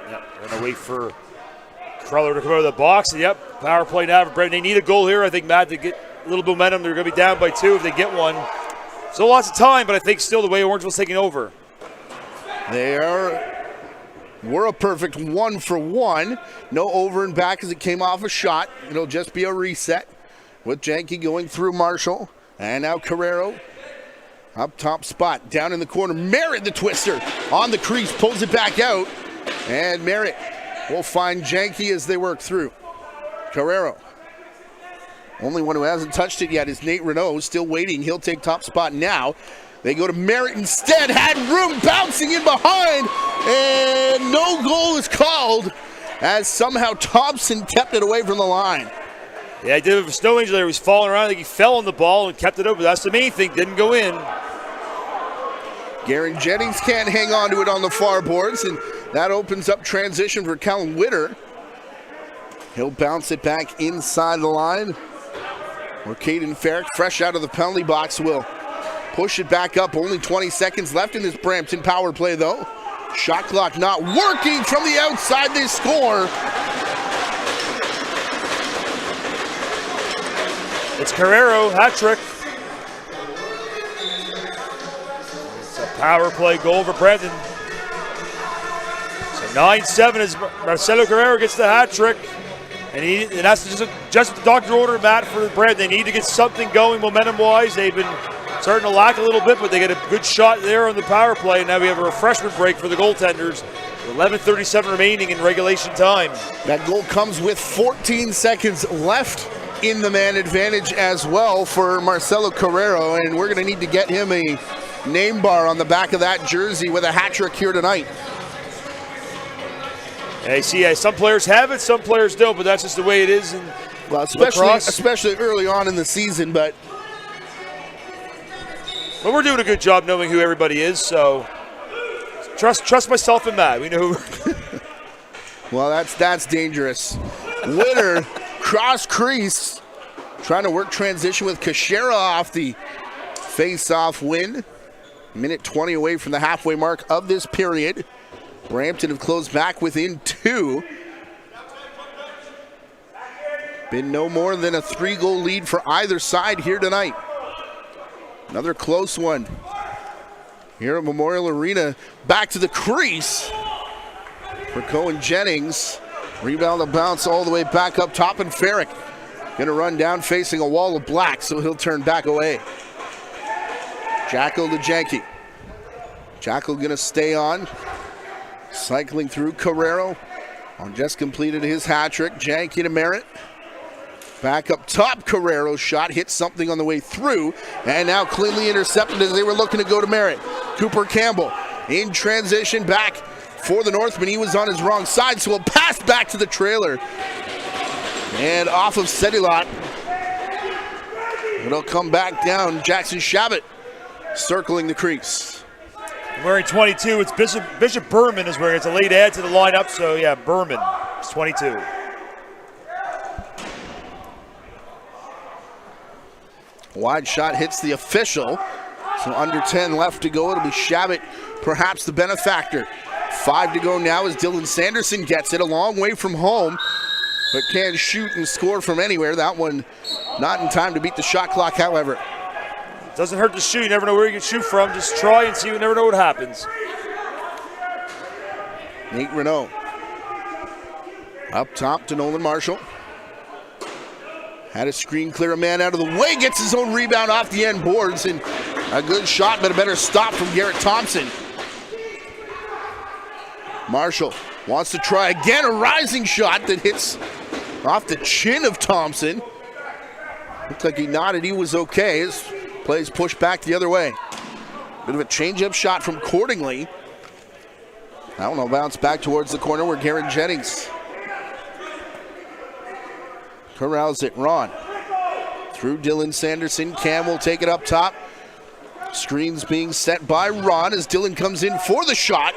Yeah, they're going to wait for Cruller to come out of the box. And yep, power play now for Brampton. They need a goal here, I think, Matt, to get a little momentum. They're going to be down by 2 if they get one. So lots of time, but I think still the way Orangeville's taking over.
We're a perfect 1 for 1. No over and back as it came off a shot. It'll just be a reset with Janke going through Marshall. And now Carrero up top spot, down in the corner. Merritt, the twister, on the crease, pulls it back out. And Merritt will find Janke as they work through. Carrero. Only one who hasn't touched it yet is Nate Renault, still waiting. He'll take top spot now. They go to Merritt instead, had room, bouncing in behind, and no goal is called as somehow Thompson kept it away from the line.
Yeah, he did have a snow injury there. He was falling around. I think he fell on the ball and kept it open. That's the main thing. Didn't go in.
Garen Jennings can't hang on to it on the far boards, and that opens up transition for Callum Witter. He'll bounce it back inside the line. Or Caden Farrick, fresh out of the penalty box, will push it back up. Only 20 seconds left in this Brampton power play, though. Shot clock not working from the outside. They score.
It's Carrero, hat trick. It's a power play goal for Brampton. So 9-7 as Marcelo Carrero gets the hat trick. And that's just the doctor order, Matt, for Brampton. They need to get something going momentum-wise. They've been starting to lack a little bit, but they get a good shot there on the power play. And now we have a refreshment break for the goaltenders. 11:37 remaining in regulation time.
That goal comes with 14 seconds left in the man advantage as well for Marcelo Carrero, and we're going to need to get him a name bar on the back of that jersey with a hat trick here tonight.
Yeah, you see, some players have it, some players don't, but that's just the way it is.
Well, especially early on in the season, but
we're doing a good job knowing who everybody is, so trust myself and Matt. We know who.
Well, that's dangerous. Witter, cross crease, trying to work transition with Kashera off the face-off win. Minute 20 away from the halfway mark of this period. Brampton have closed back within 2. Been no more than a 3-goal lead for either side here tonight. Another close one here at Memorial Arena. Back to the crease for Cohen Jennings. Rebound the bounce all the way back up top, and Farrick gonna run down facing a wall of black, so he'll turn back away. Jackal to Janke. Jackal gonna stay on. Cycling through Carrero on just completed his hat trick. Janke to Merritt. Back up top, Carrero's shot hits something on the way through, and now cleanly intercepted as they were looking to go to Merritt. Cooper Campbell in transition back for the Northmen. He was on his wrong side, so he'll pass back to the trailer. And off of Sedilot. It'll come back down. Jackson Shabbat circling the crease.
Wearing 22, it's Bishop Berman is wearing. It's a late add to the lineup, so yeah, Berman is 22.
Wide shot hits the official. So under 10 left to go. It'll be Shabbat, perhaps the benefactor. 5 to go now as Dylan Sanderson gets it a long way from home, but can shoot and score from anywhere. That one not in time to beat the shot clock, however.
Doesn't hurt to shoot. You never know where you can shoot from. Just try and see. You never know what happens.
Nate Renault. Up top to Nolan Marshall. Had a screen clear a man out of the way. Gets his own rebound off the end boards. And a good shot, but a better stop from Garrett Thompson. Marshall wants to try again. A rising shot that hits off the chin of Thompson. Looked like he nodded he was okay. His plays pushed back the other way. Bit of a change-up shot from Cordingley. That one will bounce back towards the corner where Garen Jennings corrals it. Ron through Dylan Sanderson. Cam will take it up top. Screens being set by Ron as Dylan comes in for the shot.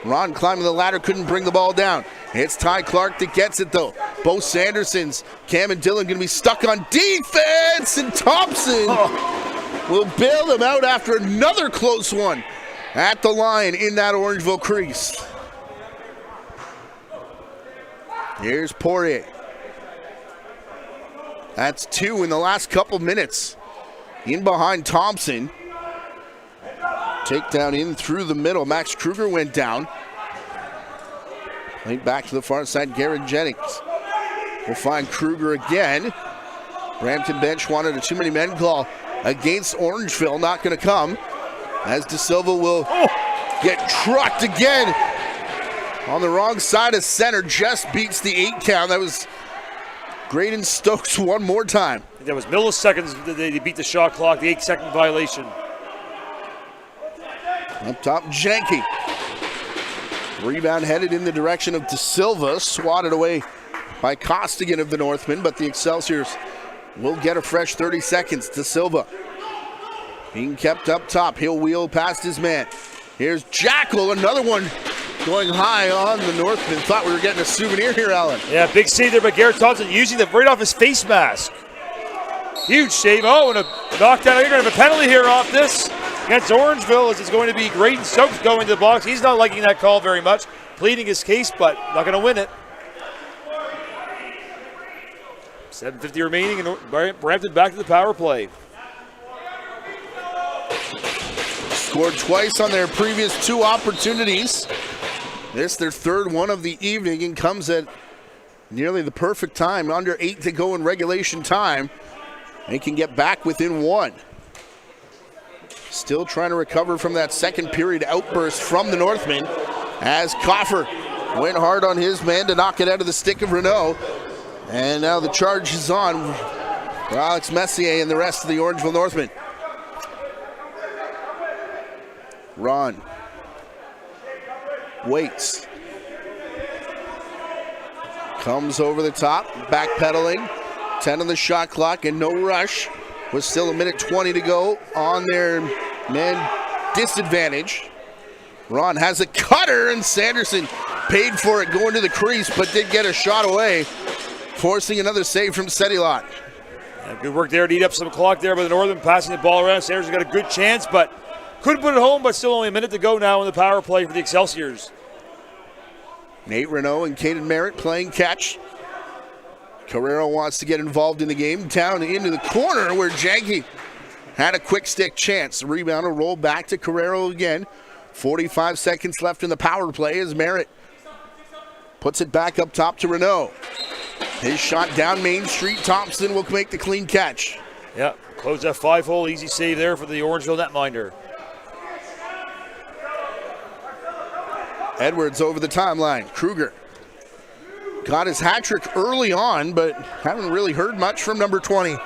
Ron climbing the ladder, couldn't bring the ball down. It's Ty Clark that gets it though. Both Sandersons, Cam and Dylan gonna be stuck on defense, and Thompson will bail them out after another close one at the line in that Orangeville crease. Here's Poirier. That's 2 in the last couple minutes. In behind Thompson. Takedown in through the middle. Max Kruger went down. Played back to the far side, Garrett Jennings. We'll find Kruger again. Brampton bench wanted a too many men call against Orangeville. Not going to come. As De Silva will get trucked again on the wrong side of center. Just beats the 8 count. That was Graydon Stokes one more time.
That was milliseconds that they beat the shot clock, the 8-second violation.
Up top, Janke. Rebound headed in the direction of De Silva. Swatted away by Costigan of the Northmen, but the Excelsiors will get a fresh 30 seconds. De Silva being kept up top. He'll wheel past his man. Here's Jackal, another one going high on the Northmen. Thought we were getting a souvenir here, Alan.
Yeah, big save there by Garrett Thompson, using it right off his face mask. Huge save. Oh, and a knockdown. You're going to have a penalty here off this against Orangeville, as it's going to be Graydon Stokes going to the box. He's not liking that call very much, pleading his case, but not going to win it. 7:50 remaining, and Brampton back to the power play.
Scored twice on their previous 2 opportunities. This their 3rd one of the evening, and comes at nearly the perfect time. Under 8 to go in regulation time. They can get back within 1. Still trying to recover from that second period outburst from the Northmen, as Coffer went hard on his man to knock it out of the stick of Renault. And now the charge is on for Alex Messier and the rest of the Orangeville Northmen. Ron waits. Comes over the top, backpedaling. 10 on the shot clock and no rush. With still 1:20 to go on their man disadvantage. Ron has a cutter, and Sanderson paid for it going to the crease, but did get a shot away, forcing another save from Sedilot.
Yeah, good work there to eat up some clock there by the Northern, passing the ball around. Sanderson got a good chance, but couldn't put it home, but still only a minute to go now in the power play for the Excelsiors.
Nate Renault and Caden Merritt playing catch. Carrero wants to get involved in the game. Down into the corner where Janke had a quick stick chance. The rebound will roll back to Carrero again. 45 seconds left in the power play as Merritt puts it back up top to Renault. His shot down Main Street. Thompson will make the clean catch.
Yeah, close that 5-hole. Easy save there for the Orangeville netminder.
Edwards over the timeline. Kruger got his hat trick early on, but haven't really heard much from number 20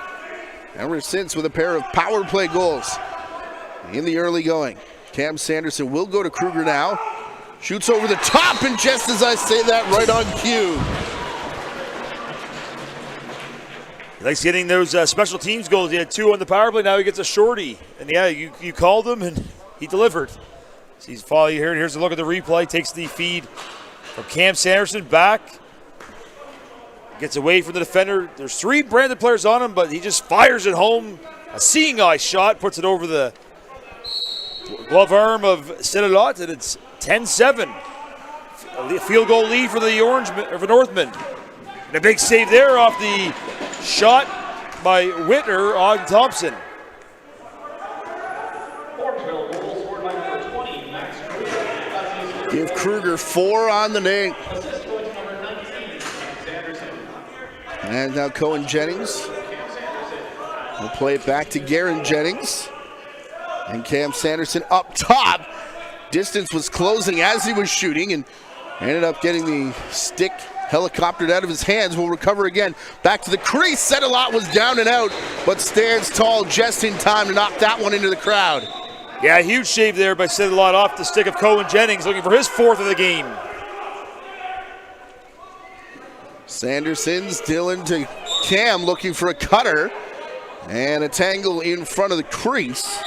ever since, with a pair of power play goals in the early going. Cam Sanderson will go to Kruger now. Shoots over the top, and just as I say that, right on cue.
He likes getting those special teams goals. He had 2 on the power play. Now he gets a shorty. And yeah, you called him, and he delivered. So he's following here. Here's a look at the replay. Takes the feed from Cam Sanderson back. Gets away from the defender. There's 3 Brampton players on him, but he just fires it home. A seeing eye shot, puts it over the glove arm of Sedilot, and it's 10-7. A field goal lead for the Northmen. And a big save there off the shot by Whitner on Thompson.
Give Kruger 4 on the night. And now Cohen Jennings will play it back to Garen Jennings. And Cam Sanderson up top. Distance was closing as he was shooting, and ended up getting the stick helicoptered out of his hands. Will recover again. Back to the crease. Sedilot was down and out, but stands tall just in time to knock that one into the crowd.
Yeah, huge save there by Sedilot off the stick of Cohen Jennings, looking for his 4th of the game.
Sanderson still into Cam, looking for a cutter. And a tangle in front of the crease.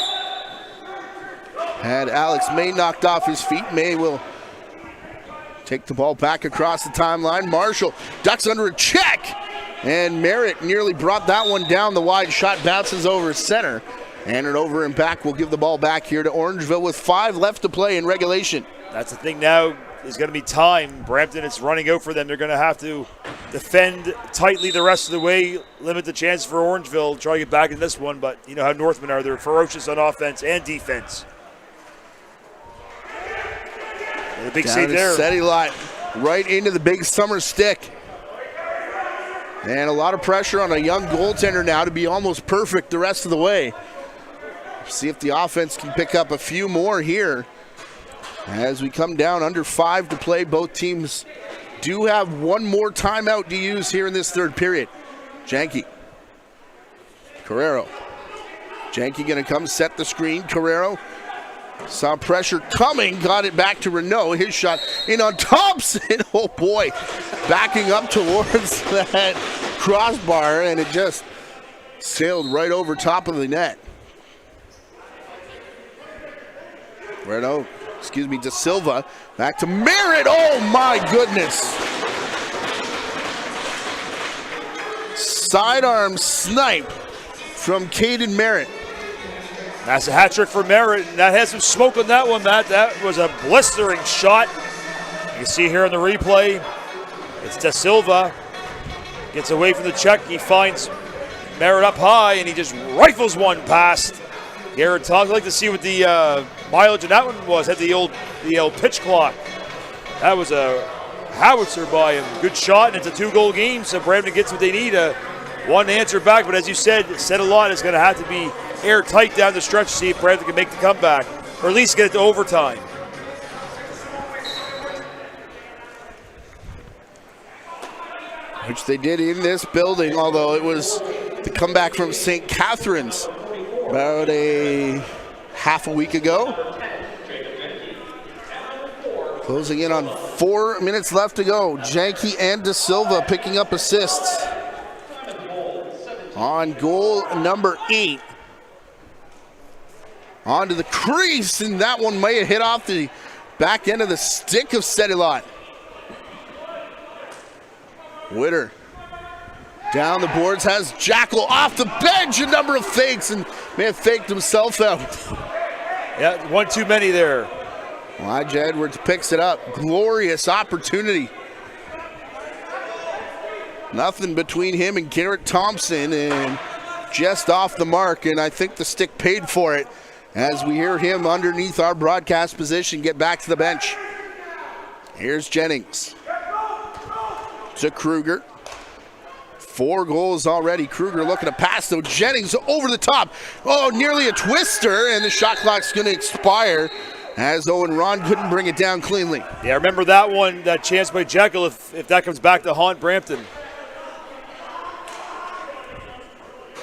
Had Alex May knocked off his feet. May will take the ball back across the timeline. Marshall ducks under a check. And Merritt nearly brought that one down. The wide shot bounces over center. And an over and back will give the ball back here to Orangeville with 5 left to play in regulation.
That's the thing now. Is going to be time. Brampton, it's running out for them. They're going to have to defend tightly the rest of the way, limit the chance for Orangeville, try to get back in this one, but you know how Northmen are. They're ferocious on offense and defense. And a big save there.
Sedilot right into the big summer stick. And a lot of pressure on a young goaltender now to be almost perfect the rest of the way. See if the offense can pick up a few more here. As we come down under 5 to play, both teams do have one more timeout to use here in this 3rd period. Janke. Carrero. Janke going to come set the screen. Carrero saw pressure coming, got it back to Renault. His shot in on Thompson. Oh boy, backing up towards that crossbar, and it just sailed right over top of the net. Renault De Silva. Back to Merritt. Oh my goodness. Sidearm snipe from Caden Merritt.
That's a hat trick for Merritt, and that has some smoke on that one, Matt. That was a blistering shot. You can see here on the replay, it's De Silva. Gets away from the check. He finds Merritt up high, and he just rifles one past Garrett Thompson. I'd like to see what the mileage of that one was. Had the old pitch clock. That was a howitzer by him. Good shot, and it's a 2-goal game, so Brampton gets what they need. One answer back, but as you said a lot, it's going to have to be airtight down the stretch to see if Brampton can make the comeback, or at least get it to overtime.
Which they did in this building, although it was the comeback from St. Catharines about a half a week ago. Closing in on 4 minutes left to go. Janke and De Silva picking up assists on goal number 8. Onto the crease, and that one might have hit off the back end of the stick of Sedilot. Witter down the boards, has Jackal off the bench, a number of fakes, and may have faked himself out.
Yeah, one too many there.
Elijah Edwards picks it up. Glorious opportunity. Nothing between him and Garrett Thompson, and just off the mark, and I think the stick paid for it as we hear him underneath our broadcast position get back to the bench. Here's Jennings to Kruger. 4 goals already. Kruger looking to pass, though. Jennings over the top. Oh, nearly a twister, and the shot clock's going to expire as Owen Ron couldn't bring it down cleanly.
Yeah, remember that one, that chance by Jekyll, if that comes back to haunt Brampton.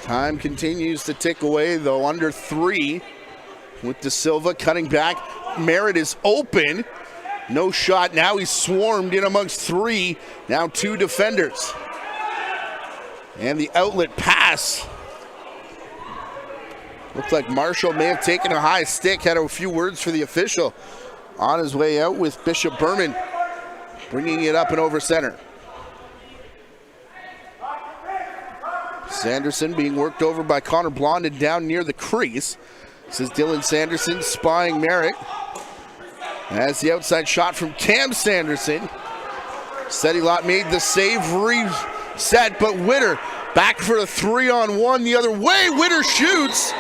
Time continues to tick away, though, under 3 with De Silva cutting back. Merritt is open. No shot. Now he's swarmed in amongst 3. Now 2 defenders. And the outlet pass. Looked like Marshall may have taken a high stick. Had a few words for the official on his way out with Bishop Berman bringing it up and over center. Sanderson being worked over by Connor Blondin down near the crease. This is Dylan Sanderson spying Merritt. As the outside shot from Cam Sanderson. Sedilot made the save, reset, but Witter back for a 3-on-1 the other way. Witter shoots,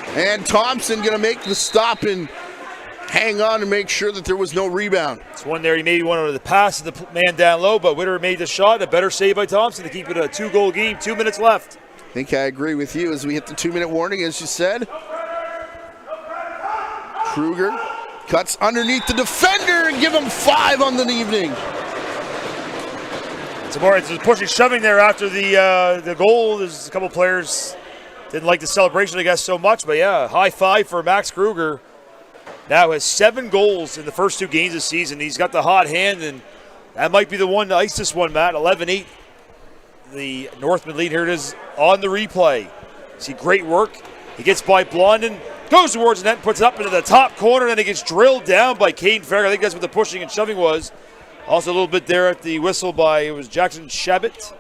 and Thompson gonna make the stop and hang on to make sure that there was no rebound.
It's one there, he maybe wanted to pass the man down low, but Witter made the shot. A better save by Thompson to keep it a 2-goal game. 2 minutes left.
I think I agree with you as we hit the 2-minute warning, as you said. Kruger cuts underneath the defender and give him 5 on the evening.
It's a pushing, shoving there after the goal. There's a couple players didn't like the celebration, I guess, so much. But yeah, high 5 for Max Kruger. Now has 7 goals in the first 2 games this season. He's got the hot hand, and that might be the one to ice this one, Matt. 11-8. The Northmen lead. Here it is on the replay. See, great work. He gets by Blondin, goes towards the net, puts it up into the top corner, and then he gets drilled down by Caden Farragut. I think that's what the pushing and shoving was. Also a little bit there at the whistle by, it was Jackson Shabbat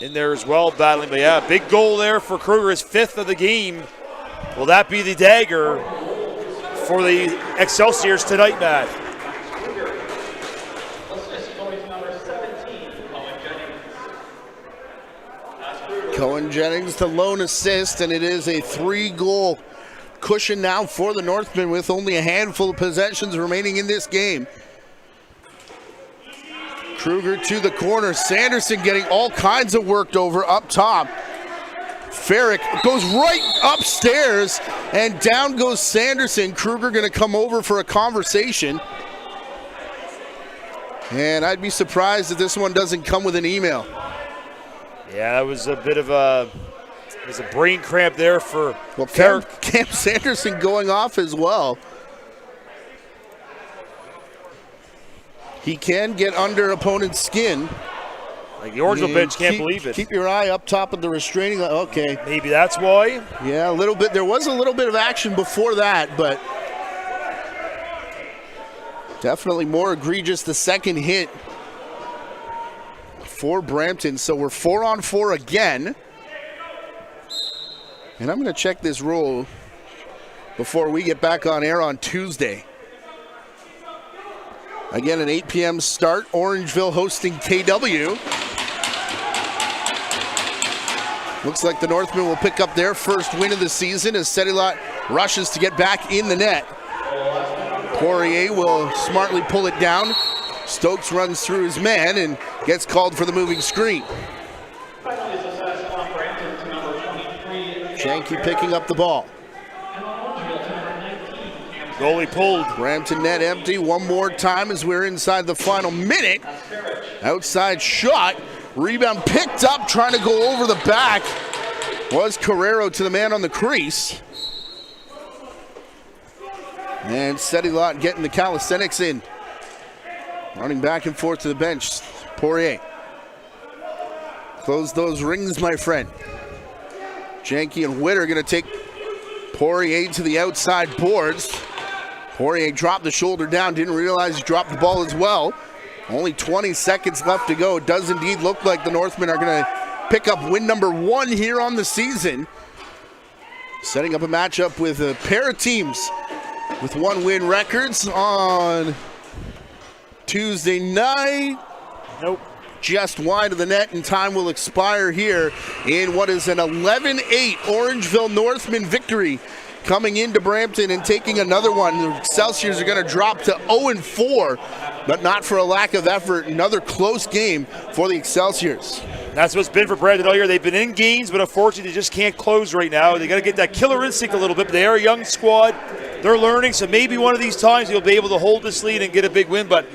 in there as well, battling. But yeah, big goal there for Kruger, his 5th of the game. Will that be the dagger for the Excelsiors tonight, Matt?
Cohen Jennings the lone assist, and it is a 3-goal cushion now for the Northmen with only a handful of possessions remaining in this game. Kruger to the corner. Sanderson getting all kinds of worked over up top. Farrick goes right upstairs, and down goes Sanderson. Kruger going to come over for a conversation. And I'd be surprised if this one doesn't come with an email.
Yeah, that was a bit of a brain cramp there for
Cam Sanderson going off as well. He can get under opponent's skin.
Like the Orangeville bench can't believe it.
Keep your eye up top of the restraining line. Okay.
Maybe that's why.
Yeah, a little bit. There was a little bit of action before that, but Definitely more egregious the second hit for Brampton. So we're 4-on-4 again. And I'm going to check this rule before we get back on air on Tuesday. Again, an 8 p.m. start. Orangeville hosting KW. Looks like the Northmen will pick up their first win of the season as Sedilot rushes to get back in the net. Poirier will smartly pull it down. Stokes runs through his man and gets called for the moving screen. Janke picking up the ball.
Goalie pulled.
Brampton net empty one more time as we're inside the final minute. Outside shot. Rebound picked up, trying to go over the back. Was Carrero to the man on the crease. And Sedilot getting the calisthenics in. Running back and forth to the bench. Poirier. Close those rings, my friend. Janke and Witt are going to take Poirier to the outside boards. Poirier dropped the shoulder down, didn't realize he dropped the ball as well. Only 20 seconds left to go. It does indeed look like the Northmen are going to pick up win number 1 here on the season. Setting up a matchup with a pair of teams with 1-win records on Tuesday night.
Nope.
Just wide of the net, and time will expire here in what is an 11-8 Orangeville Northmen victory. Coming into Brampton and taking another one. The Excelsiors are going to drop to 0-4, but not for a lack of effort. Another close game for the Excelsiors.
That's what's been for Brampton all year. They've been in games, but unfortunately they just can't close right now. They got to get that killer instinct a little bit, but they are a young squad. They're learning, so maybe one of these times you'll be able to hold this lead and get a big win, but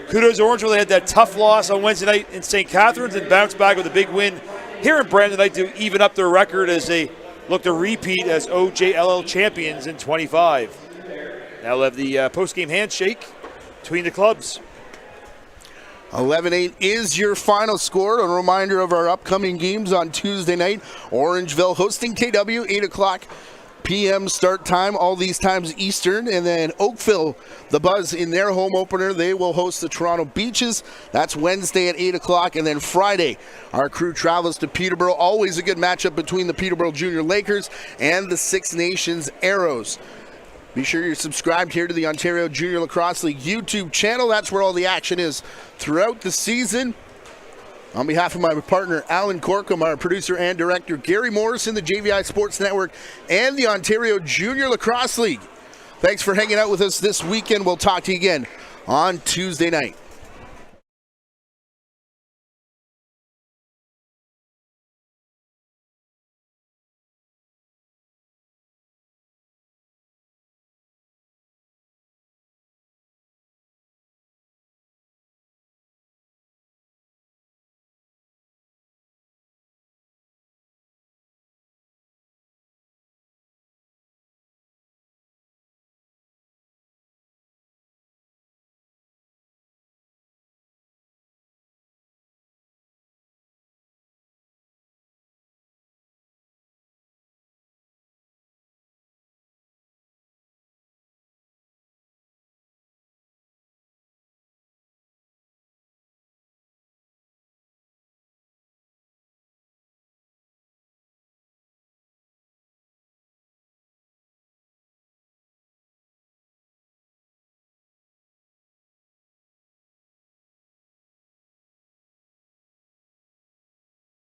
kudos to Orangeville. They had that tough loss on Wednesday night in St. Catharines and bounced back with a big win here in Brampton tonight to even up their record as they look to repeat as OJLL champions in 25. Now we'll have the post-game handshake between the clubs.
11-8 is your final score. A reminder of our upcoming games on Tuesday night. Orangeville hosting KW, 8 o'clock p.m. start time, all these times Eastern. And then Oakville, the Buzz in their home opener, they will host the Toronto Beaches. That's Wednesday at 8 o'clock. And then Friday, our crew travels to Peterborough. Always a good matchup between the Peterborough Junior Lakers and the Six Nations Arrows. Be sure you're subscribed here to the Ontario Junior Lacrosse League YouTube channel. That's where all the action is throughout the season. On behalf of my partner, Alan Corkum, our producer and director, Gary Morrison, the JVI Sports Network, and the Ontario Junior Lacrosse League. Thanks for hanging out with us this weekend. We'll talk to you again on Tuesday night.